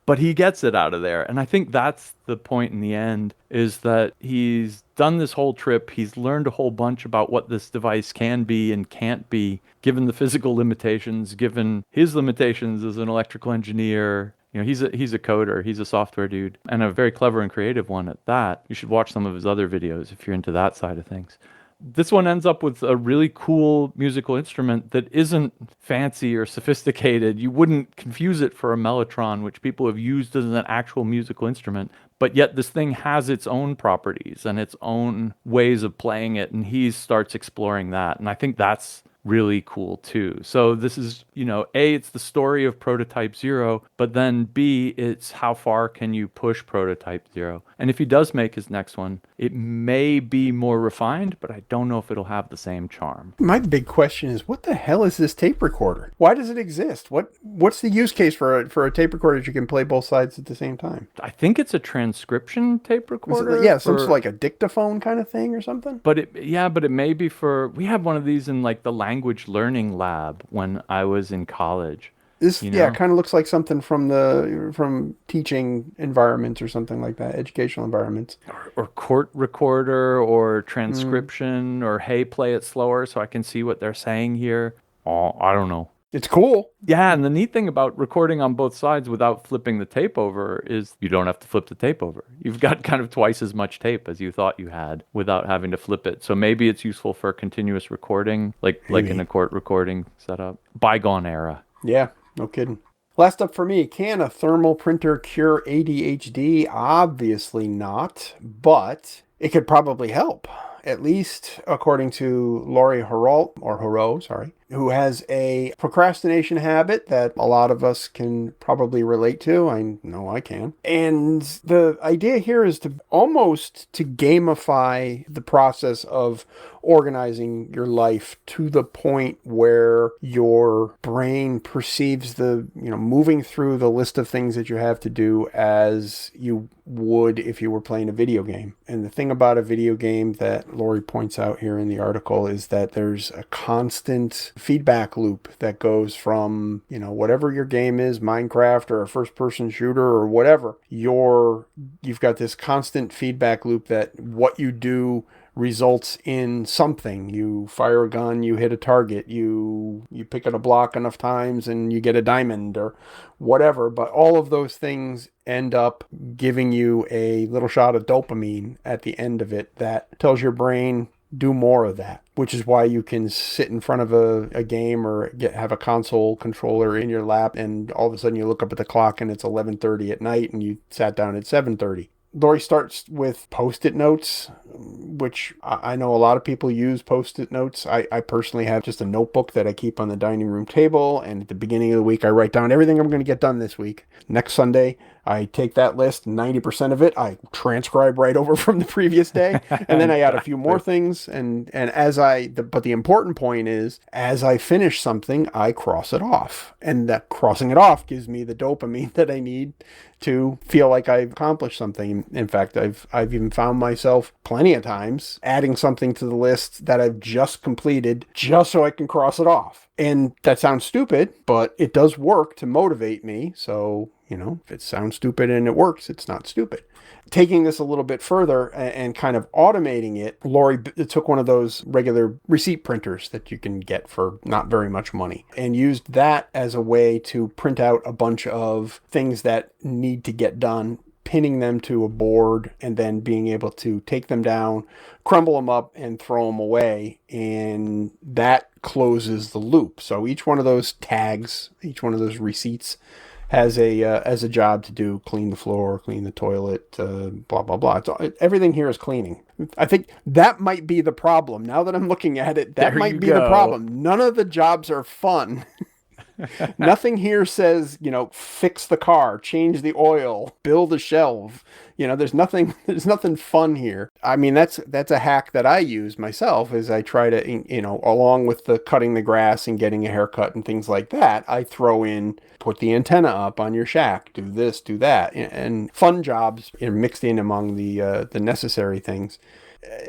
but he gets it out of there. And I think that's the point in the end, is that he's done this whole trip. He's learned a whole bunch about what this device can be and can't be, given the physical limitations, given his limitations as an electrical engineer. He's a coder, he's a software dude, and a very clever and creative one at that. You should watch some of his other videos if you're into that side of things. This one ends up with a really cool musical instrument that isn't fancy or sophisticated. You wouldn't confuse it for a Mellotron, which people have used as an actual musical instrument, but But yet this thing has its own properties and its own ways of playing it. And he starts exploring that. And I think that's really cool too. So this is, A, it's the story of Prototype Zero, but then B, it's how far can you push Prototype Zero. And if he does make his next one, it may be more refined, but I don't know if it'll have the same charm. My big question is, what the hell is this tape recorder? Why does it exist? What's the use case for a tape recorder that you can play both sides at the same time? I think it's a transcription tape recorder. Some sort of like a dictaphone kind of thing or something. But it may be we had one of these in like the language learning lab when I was in college. This kind of looks like something from teaching environments or something like that, educational environments. Or court recorder or transcription or hey, play it slower so I can see what they're saying here. Oh, I don't know. It's cool. Yeah, and the neat thing about recording on both sides without flipping the tape over is you don't have to flip the tape over. You've got kind of twice as much tape as you thought you had without having to flip it. So maybe it's useful for continuous recording, like in a court recording setup. Bygone era. Yeah, no kidding. Last up for me, can a thermal printer cure ADHD? Obviously not, but it could probably help. At least according to Laurie Haro, who has a procrastination habit that a lot of us can probably relate to. I know I can. And the idea here is to gamify the process of organizing your life to the point where your brain perceives moving through the list of things that you have to do as you would if you were playing a video game. And the thing about a video game that Lori points out here in the article is that there's a constant feedback loop that goes from, whatever your game is, Minecraft or a first-person shooter or whatever, you've got this constant feedback loop that what you do results in something. You fire a gun, you hit a target, you pick up a block enough times and you get a diamond or whatever. But all of those things end up giving you a little shot of dopamine at the end of it that tells your brain, do more of that, which is why you can sit in front of a game or have a console controller in your lap and all of a sudden you look up at the clock and it's 11:30 at night and you sat down at 7:30. Lori starts with Post-it notes, which I know a lot of people use Post-it notes. I personally have just a notebook that I keep on the dining room table, and at the beginning of the week, I write down everything I'm going to get done this week. Next Sunday, I take that list, 90% of it, I transcribe right over from the previous day, and then I add a few more things, but the important point is, as I finish something, I cross it off, and that crossing it off gives me the dopamine that I need to feel like I've accomplished something. In fact, I've even found myself plenty of times adding something to the list that I've just completed just so I can cross it off. And that sounds stupid, but it does work to motivate me. So, if it sounds stupid and it works, it's not stupid. Taking this a little bit further and kind of automating it, Lori took one of those regular receipt printers that you can get for not very much money and used that as a way to print out a bunch of things that need to get done, pinning them to a board and then being able to take them down, crumble them up and throw them away. And that closes the loop. So each one of those tags, each one of those receipts has a job to do: clean the floor, clean the toilet, blah, blah, blah. Everything here is cleaning. I think that might be the problem. Now that I'm looking at it, that might be the problem. None of the jobs are fun. Nothing here says, fix the car, change the oil, build a shelf. There's nothing fun here. I mean, that's a hack that I use myself, is I try to, along with the cutting the grass and getting a haircut and things like that, I throw in, put the antenna up on your shack, do this, do that, and fun jobs mixed in among the necessary things.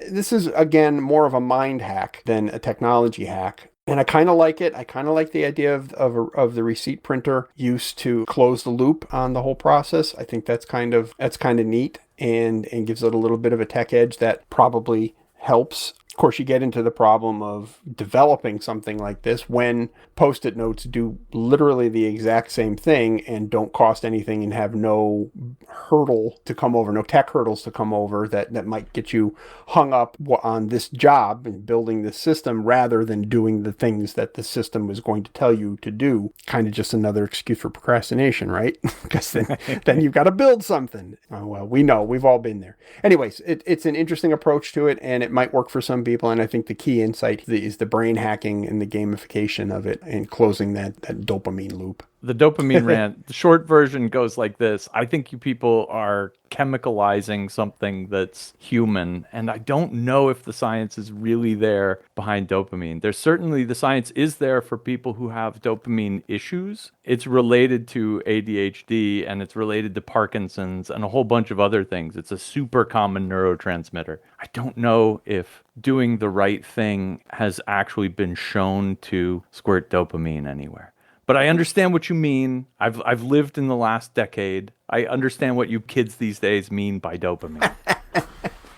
This is, again, more of a mind hack than a technology hack. And I kind of like it. I kind of like the idea of the receipt printer used to close the loop on the whole process. I think that's kind of neat and gives it a little bit of a tech edge that probably helps. Of course, you get into the problem of developing something like this when Post-it notes do literally the exact same thing and don't cost anything and have no hurdle to come over, no tech hurdles to come over that might get you hung up on this job and building this system rather than doing the things that the system is going to tell you to do. Kind of just another excuse for procrastination, right? Because then you've got to build something. Oh, well, we know. We've all been there. Anyways, it's an interesting approach to it, and it might work for some people. And I think the key insight is the brain hacking and the gamification of it and closing that dopamine loop. The dopamine rant, the short version goes like this. I think you people are chemicalizing something that's human, and I don't know if the science is really there behind dopamine. There's certainly, the science is there for people who have dopamine issues. It's related to ADHD, and it's related to Parkinson's and a whole bunch of other things. It's a super common neurotransmitter. I don't know if doing the right thing has actually been shown to squirt dopamine anywhere. But I understand what you mean. I've lived in the last decade. I understand what you kids these days mean by dopamine.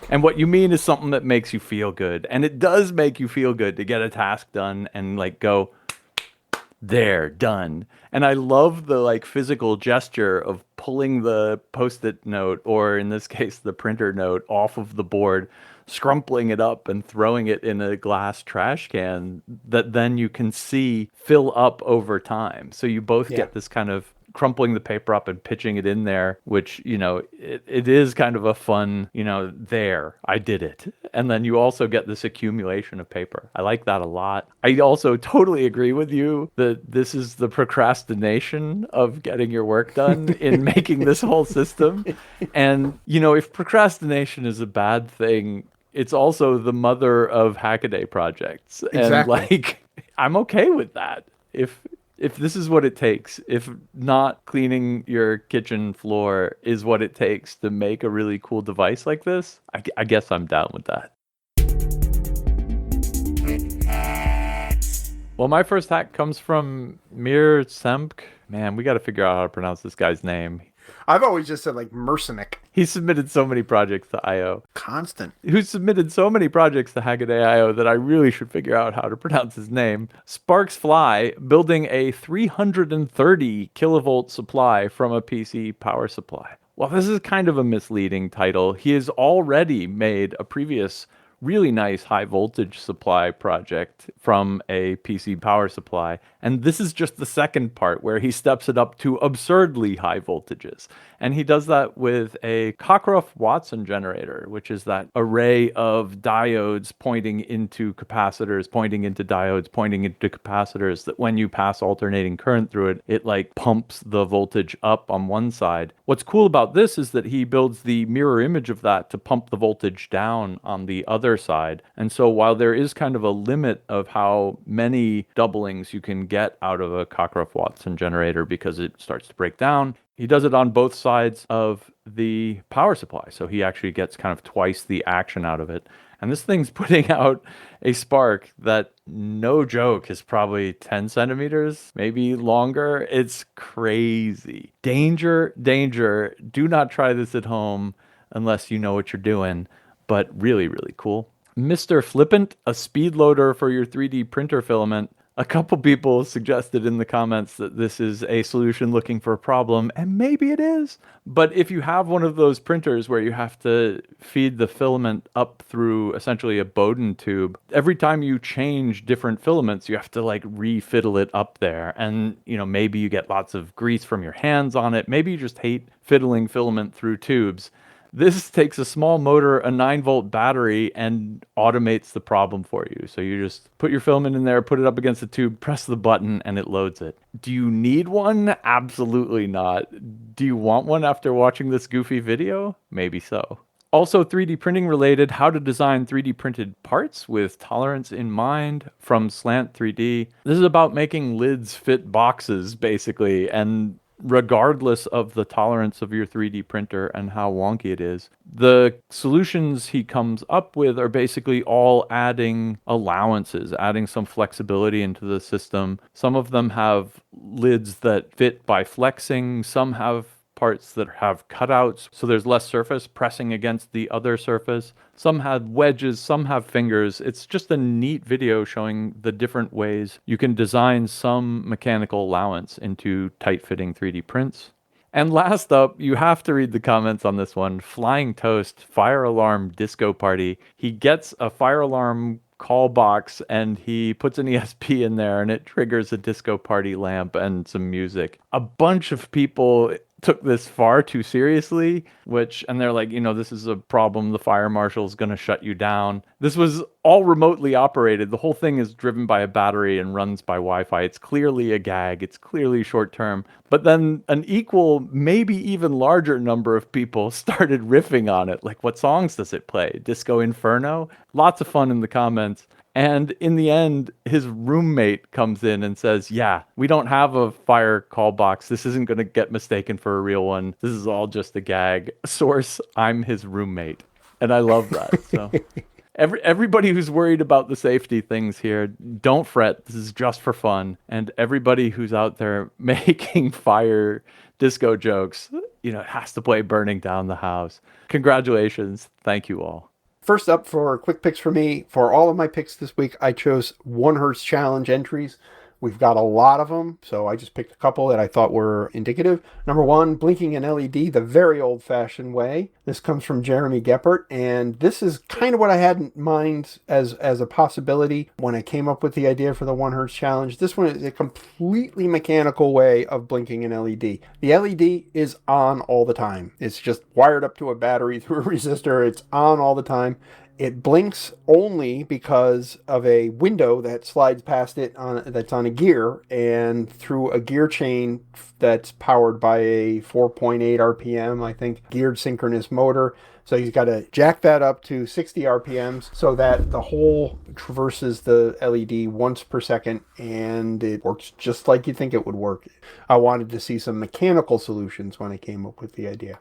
And what you mean is something that makes you feel good. And it does make you feel good to get a task done and like go, there, done. And I love the like physical gesture of pulling the Post-it note, or in this case, the printer note, off of the board, scrumpling it up and throwing it in a glass trash can that then you can see fill up over time. So you both get this kind of crumpling the paper up and pitching it in there, which, you know, it is kind of a fun, you know, there, I did it. And then you also get this accumulation of paper. I like that a lot. I also totally agree with you that this is the procrastination of getting your work done in making this whole system. And, you know, if procrastination is a bad thing, it's also the mother of Hackaday projects. Exactly. And like, I'm okay with that. If this is what it takes, if not cleaning your kitchen floor is what it takes to make a really cool device like this, I guess I'm down with that. Well, my first hack comes from Mir Semk. Man, we got to figure out how to pronounce this guy's name. I've always just said like Mercenic. He submitted so many projects to I.O. Constant. Who submitted so many projects to Hackaday I.O. that I really should figure out how to pronounce his name. Sparks Fly, building a 330 kilovolt supply from a PC power supply. Well, this is kind of a misleading title. He has already made a previous really nice high voltage supply project from a PC power supply. And this is just the second part where he steps it up to absurdly high voltages. And he does that with a Cockcroft-Watson generator, which is that array of diodes pointing into capacitors, pointing into diodes, pointing into capacitors, that when you pass alternating current through it, it like pumps the voltage up on one side. What's cool about this is that he builds the mirror image of that to pump the voltage down on the other side. And so while there is kind of a limit of how many doublings you can get out of a Cockcroft-Watson generator because it starts to break down, he does it on both sides of the power supply. So he actually gets kind of twice the action out of it. And this thing's putting out a spark that, no joke, is probably 10 centimeters, maybe longer. It's crazy. Danger, danger. Do not try this at home unless you know what you're doing. But really, really cool. Mr. Flippant, a speed loader for your 3D printer filament. A couple people suggested in the comments that this is a solution looking for a problem, and maybe it is. But if you have one of those printers where you have to feed the filament up through essentially a Bowden tube, every time you change different filaments, you have to like refiddle it up there. And, you know, maybe you get lots of grease from your hands on it. Maybe you just hate fiddling filament through tubes. This takes a small motor, a 9-volt battery, and automates the problem for you. So you just put your filament in there, put it up against the tube, press the button, and it loads it. Do you need one? Absolutely not. Do you want one after watching this goofy video? Maybe so. Also 3D printing related, how to design 3D printed parts with tolerance in mind from Slant 3D. This is about making lids fit boxes, basically, and regardless of the tolerance of your 3D printer and how wonky it is. The solutions he comes up with are basically all adding allowances, adding some flexibility into the system. Some of them have lids that fit by flexing. Some have parts that have cutouts, so there's less surface pressing against the other surface. Some have wedges, some have fingers. It's just a neat video showing the different ways you can design some mechanical allowance into tight-fitting 3D prints. And last up, you have to read the comments on this one. Flying Toast, fire alarm disco party. He gets a fire alarm call box and he puts an ESP in there and it triggers a disco party lamp and some music. A bunch of people took this far too seriously, and they're like, this is a problem. The fire marshal's going to shut you down. This was all remotely operated. The whole thing is driven by a battery and runs by Wi-Fi. It's clearly a gag. It's clearly short term. But then an equal, maybe even larger number of people started riffing on it. Like, what songs does it play? Disco Inferno? Lots of fun in the comments. And in the end, his roommate comes in and says, yeah, we don't have a fire call box. This isn't going to get mistaken for a real one. This is all just a gag. Source, I'm his roommate. And I love that. So everybody who's worried about the safety things here, don't fret. This is just for fun. And everybody who's out there making fire disco jokes, has to play Burning Down the House. Congratulations. Thank you all. First up for quick picks for me, for all of my picks this week, I chose 1 Hertz challenge entries. We've got a lot of them, so I just picked a couple that I thought were indicative. Number 1, blinking an LED the very old-fashioned way. This comes from Jeremy Geppert, and this is kind of what I had in mind as a possibility when I came up with the idea for the 1 Hertz challenge. This one is a completely mechanical way of blinking an LED. The LED is on all the time. It's just wired up to a battery through a resistor. It's on all the time. It blinks only because of a window that slides past it that's on a gear and through a gear chain that's powered by a 4.8 RPM, I think, geared synchronous motor. So he's got to jack that up to 60 RPMs so that the hole traverses the LED once per second and it works just like you think it would work. I wanted to see some mechanical solutions when I came up with the idea.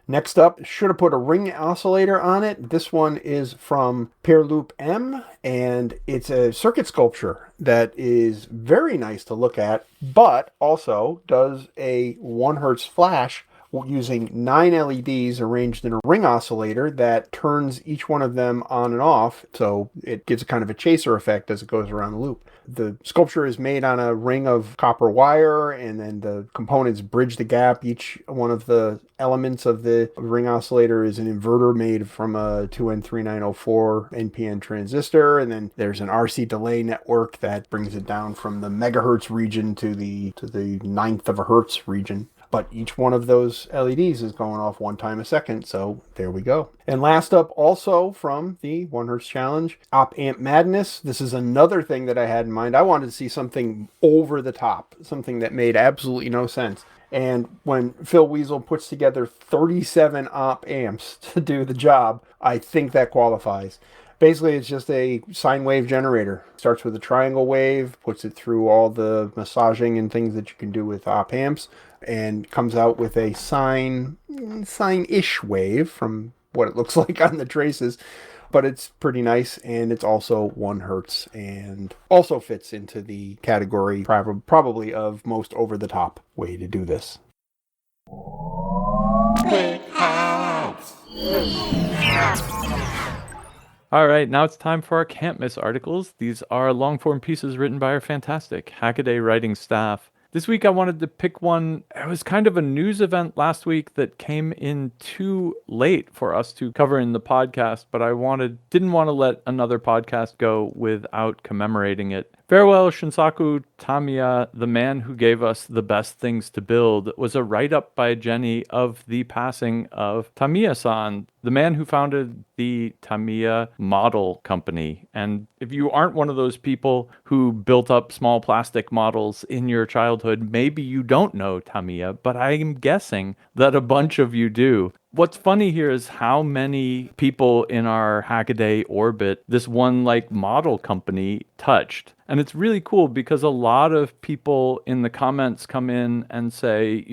Next up, should have put a ring oscillator on it. This one is from Pierre-Loup M, and it's a circuit sculpture that is very nice to look at, but also does a 1 Hertz flash using 9 LEDs arranged in a ring oscillator that turns each one of them on and off, so it gives a kind of a chaser effect as it goes around the loop. The sculpture is made on a ring of copper wire, and then the components bridge the gap. Each one of the elements of the ring oscillator is an inverter made from a 2N3904 NPN transistor, and then there's an RC delay network that brings it down from the megahertz region to the ninth of a hertz region. But each one of those LEDs is going off 1 time a second, so there we go. And last up, also from the 1 Hertz Challenge, Op Amp Madness. This is another thing that I had in mind. I wanted to see something over the top, something that made absolutely no sense. And when Phil Weasel puts together 37 op amps to do the job, I think that qualifies. Basically, it's just a sine wave generator. Starts with a triangle wave, puts it through all the massaging and things that you can do with op amps, and comes out with a sine-ish wave from what it looks like on the traces. But it's pretty nice, and it's also 1 Hertz, and also fits into the category probably of most over-the-top way to do this. All right, now it's time for our Can't Miss articles. These are long-form pieces written by our fantastic Hackaday writing staff. This week I wanted to pick one. It was kind of a news event last week that came in too late for us to cover in the podcast, but I didn't want to let another podcast go without commemorating it. Farewell Shinsaku Tamiya, the man who gave us the best things to build, was a write-up by Jenny of the passing of Tamiya-san, the man who founded the Tamiya Model Company. And if you aren't one of those people who built up small plastic models in your childhood, maybe you don't know Tamiya, but I'm guessing that a bunch of you do. What's funny here is how many people in our Hackaday orbit this one model company touched. And it's really cool because a lot of people in the comments come in and say,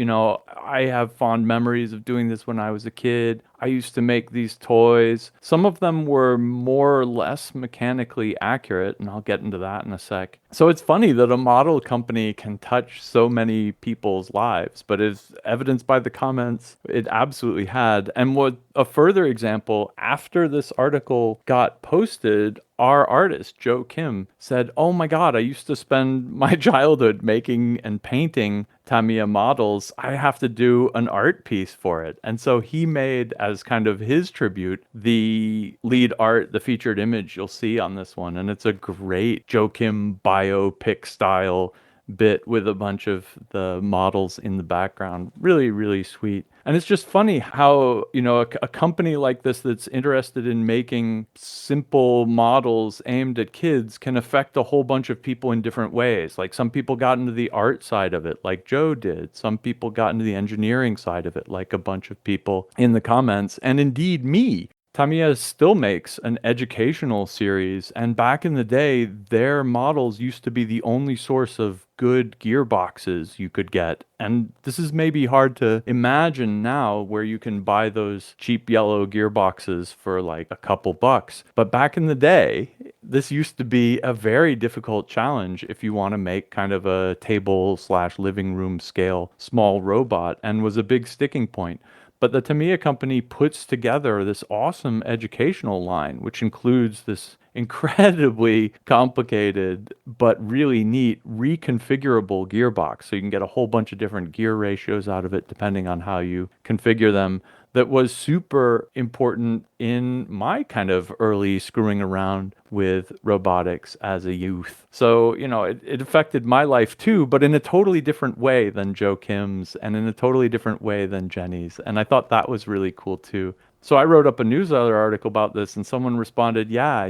I have fond memories of doing this when I was a kid. I used to make these toys. Some of them were more or less mechanically accurate, and I'll get into that in a sec. So it's funny that a model company can touch so many people's lives, but as evidenced by the comments, it absolutely had. And what a further example, after this article got posted, our artist, Joe Kim, said, "Oh my God, I used to spend my childhood making and painting Tamiya models. I have to do an art piece for it." And so he made, as kind of his tribute, the lead art, the featured image you'll see on this one. And it's a great Joe Kim biopic style bit with a bunch of the models in the background. Really, really sweet. And it's just funny how, a company like this that's interested in making simple models aimed at kids can affect a whole bunch of people in different ways. Like some people got into the art side of it, like Joe did. Some people got into the engineering side of it, like a bunch of people in the comments. And indeed me. Tamiya still makes an educational series, and back in the day, their models used to be the only source of good gearboxes you could get. And this is maybe hard to imagine now, where you can buy those cheap yellow gearboxes for like a couple bucks. But back in the day, this used to be a very difficult challenge if you want to make kind of a table/living room scale small robot, and was a big sticking point. But the Tamiya company puts together this awesome educational line, which includes this incredibly complicated but really neat reconfigurable gearbox. So you can get a whole bunch of different gear ratios out of it depending on how you configure them. That was super important in my kind of early screwing around with robotics as a youth. So, it affected my life too, but in a totally different way than Joe Kim's and in a totally different way than Jenny's. And I thought that was really cool too. So I wrote up a newsletter article about this, and someone responded, yeah,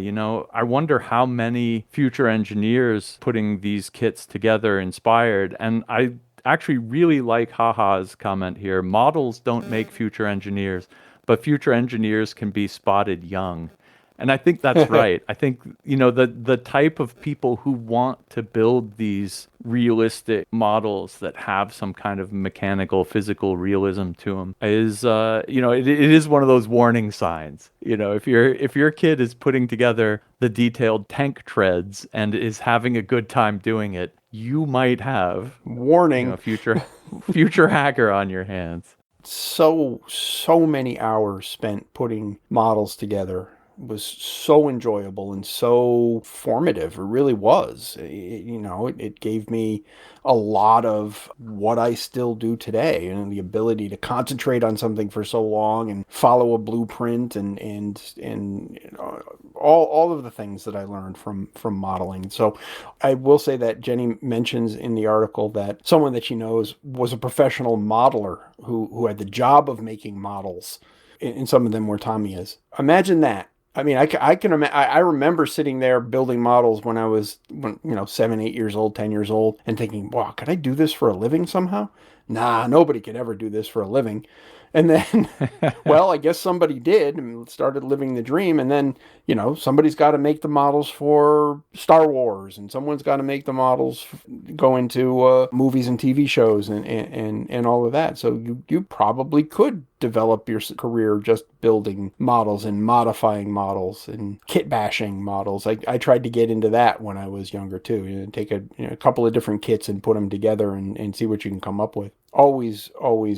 I wonder how many future engineers putting these kits together inspired. And I actually really like Haha's comment here. Models don't make future engineers, but future engineers can be spotted young. And I think that's right. I think, the type of people who want to build these realistic models that have some kind of mechanical, physical realism to them is, it is one of those warning signs. If your kid is putting together the detailed tank treads and is having a good time doing it, you might have warning future hacker on your hands. So many hours spent putting models together. It was so enjoyable and so formative. It really was. It gave me a lot of what I still do today, and the ability to concentrate on something for so long and follow a blueprint and all of the things that I learned from modeling. So I will say that Jenny mentions in the article that someone that she knows was a professional modeler who had the job of making models, and some of them were Tamiyas. Imagine that. I mean, I remember sitting there building models when I was, 7, 8 years old, 10 years old, and thinking, wow, could I do this for a living somehow? Nah, nobody could ever do this for a living. And then, well, I guess somebody did and started living the dream. And then, somebody's got to make the models for Star Wars, and someone's got to make the models go into movies and TV shows and all of that. So you probably could develop your career just building models and modifying models and kit bashing models. I tried to get into that when I was younger too. Take a couple of different kits and put them together and see what you can come up with. Always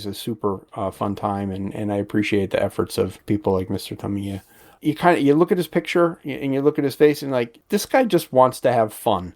a super fun time, and I appreciate the efforts of people like Mr. Tamiya. You look at his picture and you look at his face and like, this guy just wants to have fun.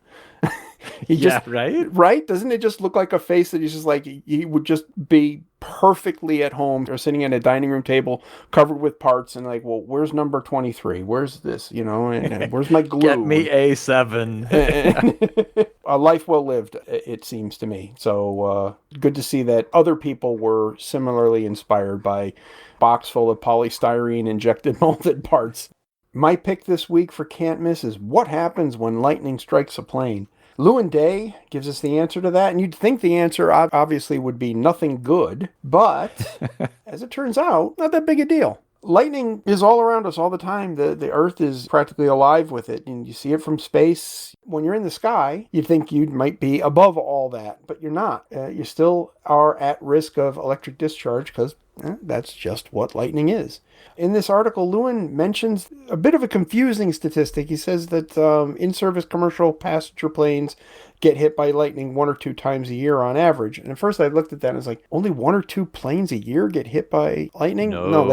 Right? Doesn't it just look like a face that he's just like, he would just be perfectly at home or sitting at a dining room table covered with parts and like, well, where's number 23? Where's this? And where's my glue? Get me A7. A life well lived, it seems to me. So good to see that other people were similarly inspired by a box full of polystyrene injected molded parts. My pick this week for Can't Miss is What Happens When Lightning Strikes a Plane. Lewin Day gives us the answer to that, and you'd think the answer obviously would be nothing good, but as it turns out, not that big a deal. Lightning is all around us all the time. The Earth is practically alive with it, and you see it from space. When you're in the sky, you'd think you might be above all that, but you're not. You still are at risk of electric discharge because That's just what lightning is. In this article, Lewin mentions a bit of a confusing statistic. He says that in-service commercial passenger planes get hit by lightning 1 or 2 times a year on average. And at first I looked at that and I was like, only 1 or 2 planes a year get hit by lightning? No,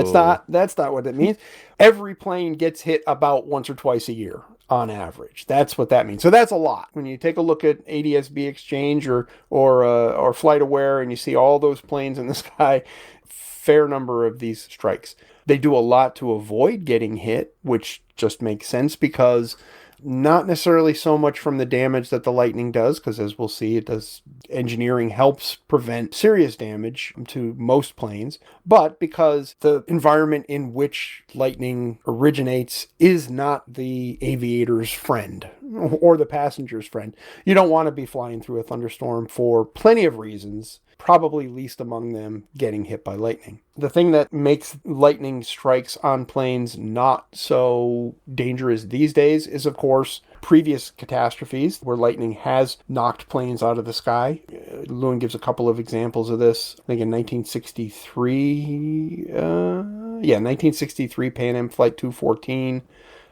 that's not what it means. Every plane gets hit about once or twice a year on average. That's what that means. So that's a lot. When you take a look at ADSB Exchange or FlightAware and you see all those planes in the sky, fair number of these strikes. They do a lot to avoid getting hit, which just makes sense because not necessarily so much from the damage that the lightning does, because as we'll see, engineering helps prevent serious damage to most planes, but because the environment in which lightning originates is not the aviator's friend or the passenger's friend. You don't want to be flying through a thunderstorm for plenty of reasons, probably least among them getting hit by lightning. The thing that makes lightning strikes on planes not so dangerous these days is, of course, previous catastrophes where lightning has knocked planes out of the sky. Lewin gives a couple of examples of this. I think in 1963 Pan Am Flight 214,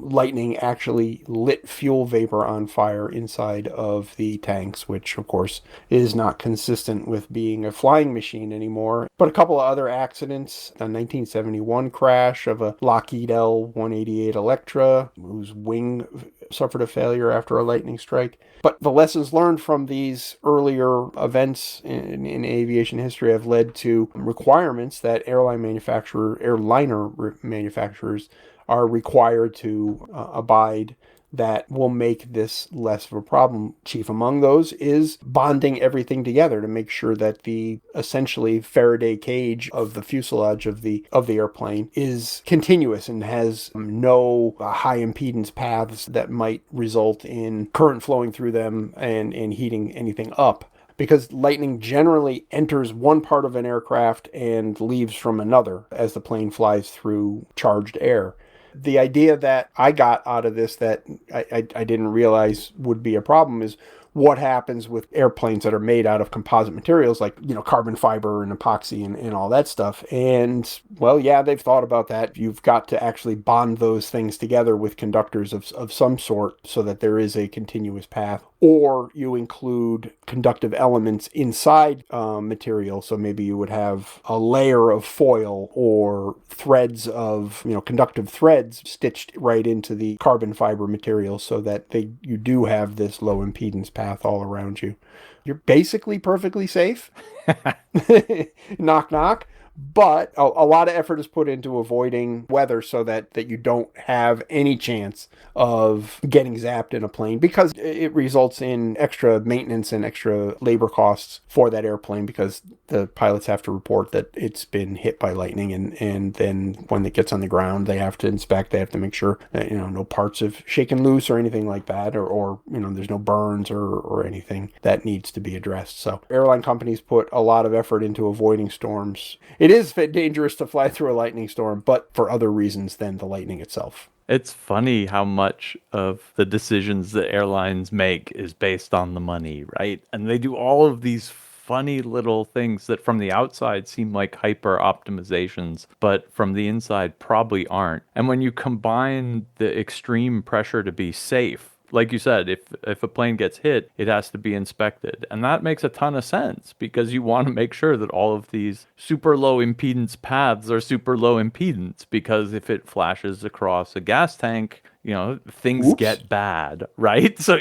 lightning actually lit fuel vapor on fire inside of the tanks, which of course is not consistent with being a flying machine anymore. But a couple of other accidents, a 1971 crash of a Lockheed L-188 Electra, whose wing suffered a failure after a lightning strike. But the lessons learned from these earlier events in aviation history have led to requirements that airliner manufacturers are required to abide that will make this less of a problem. Chief among those is bonding everything together to make sure that the essentially Faraday cage of the fuselage of the airplane is continuous and has no high impedance paths that might result in current flowing through them and heating anything up. Because lightning generally enters one part of an aircraft and leaves from another as the plane flies through charged air. The idea that I got out of this that I didn't realize would be a problem is what happens with airplanes that are made out of composite materials like, carbon fiber and epoxy and all that stuff. And, well, yeah, they've thought about that. You've got to actually bond those things together with conductors of some sort so that there is a continuous path. Or you include conductive elements inside material. So maybe you would have a layer of foil or threads of, conductive threads stitched right into the carbon fiber material so that you do have this low impedance path all around you. You're basically perfectly safe. Knock, knock. But a lot of effort is put into avoiding weather so that you don't have any chance of getting zapped in a plane, because it results in extra maintenance and extra labor costs for that airplane, because the pilots have to report that it's been hit by lightning, and then when it gets on the ground, they have to inspect, they have to make sure that, no parts have shaken loose or anything like that, or there's no burns or anything that needs to be addressed. So airline companies put a lot of effort into avoiding storms. It is dangerous to fly through a lightning storm, but for other reasons than the lightning itself. It's funny how much of the decisions that airlines make is based on the money, right? And they do all of these funny little things that from the outside seem like hyper optimizations, but from the inside probably aren't. And when you combine the extreme pressure to be safe, like you said, if a plane gets hit, it has to be inspected. And that makes a ton of sense because you want to make sure that all of these super low impedance paths are super low impedance, because if it flashes across a gas tank, things get bad, right? So,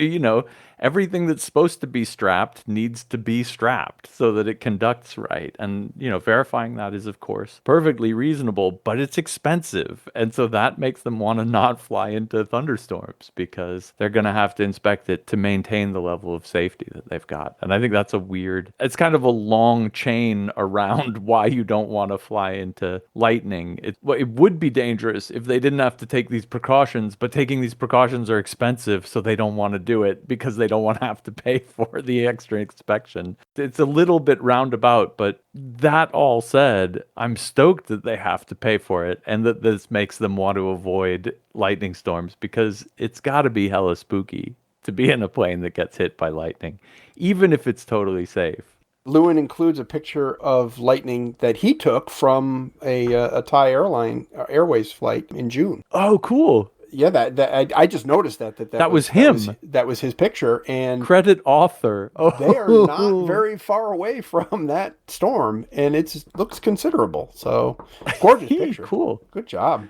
everything that's supposed to be strapped needs to be strapped so that it conducts right. And, verifying that is, of course, perfectly reasonable, but it's expensive. And so that makes them want to not fly into thunderstorms because they're going to have to inspect it to maintain the level of safety that they've got. And I think that's it's kind of a long chain around why you don't want to fly into lightning. It would be dangerous if they didn't have to take these precautions, but taking these precautions are expensive, so they don't want to do it because they don't want to have to pay for the extra inspection. It's a little bit roundabout, but that all said, I'm stoked that they have to pay for it and that this makes them want to avoid lightning storms, because it's got to be hella spooky to be in a plane that gets hit by lightning, even if it's totally safe. Lewin includes a picture of lightning that he took from a Thai Airways flight in June. Oh, cool. Yeah, I just noticed that was him. That was his picture, and Credit author. Oh. they are not very far away from that storm, and it looks considerable. So, gorgeous picture. Cool. Good job.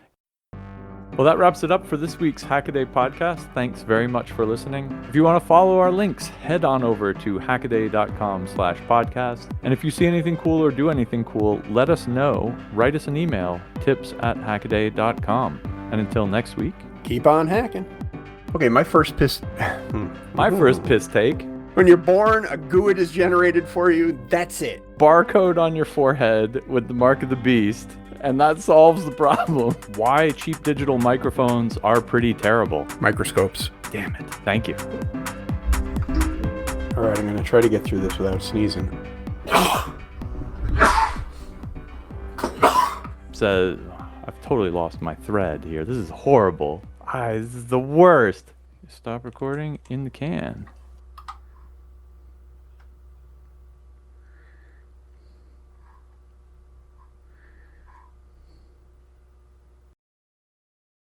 Well, that wraps it up for this week's Hackaday podcast. Thanks very much for listening. If you want to follow our links, head on over to hackaday.com/podcast. And if you see anything cool or do anything cool, let us know. Write us an email, tips@hackaday.com. And until next week, keep on hacking. Okay, my first piss take. When you're born, a GUID is generated for you. That's it. Barcode on your forehead with the mark of the beast. And that solves the problem. Why cheap digital microphones are pretty terrible. Microscopes. Damn it. Thank you. All right, I'm going to try to get through this without sneezing. So, I've totally lost my thread here. This is horrible. This is the worst. Stop recording in the can.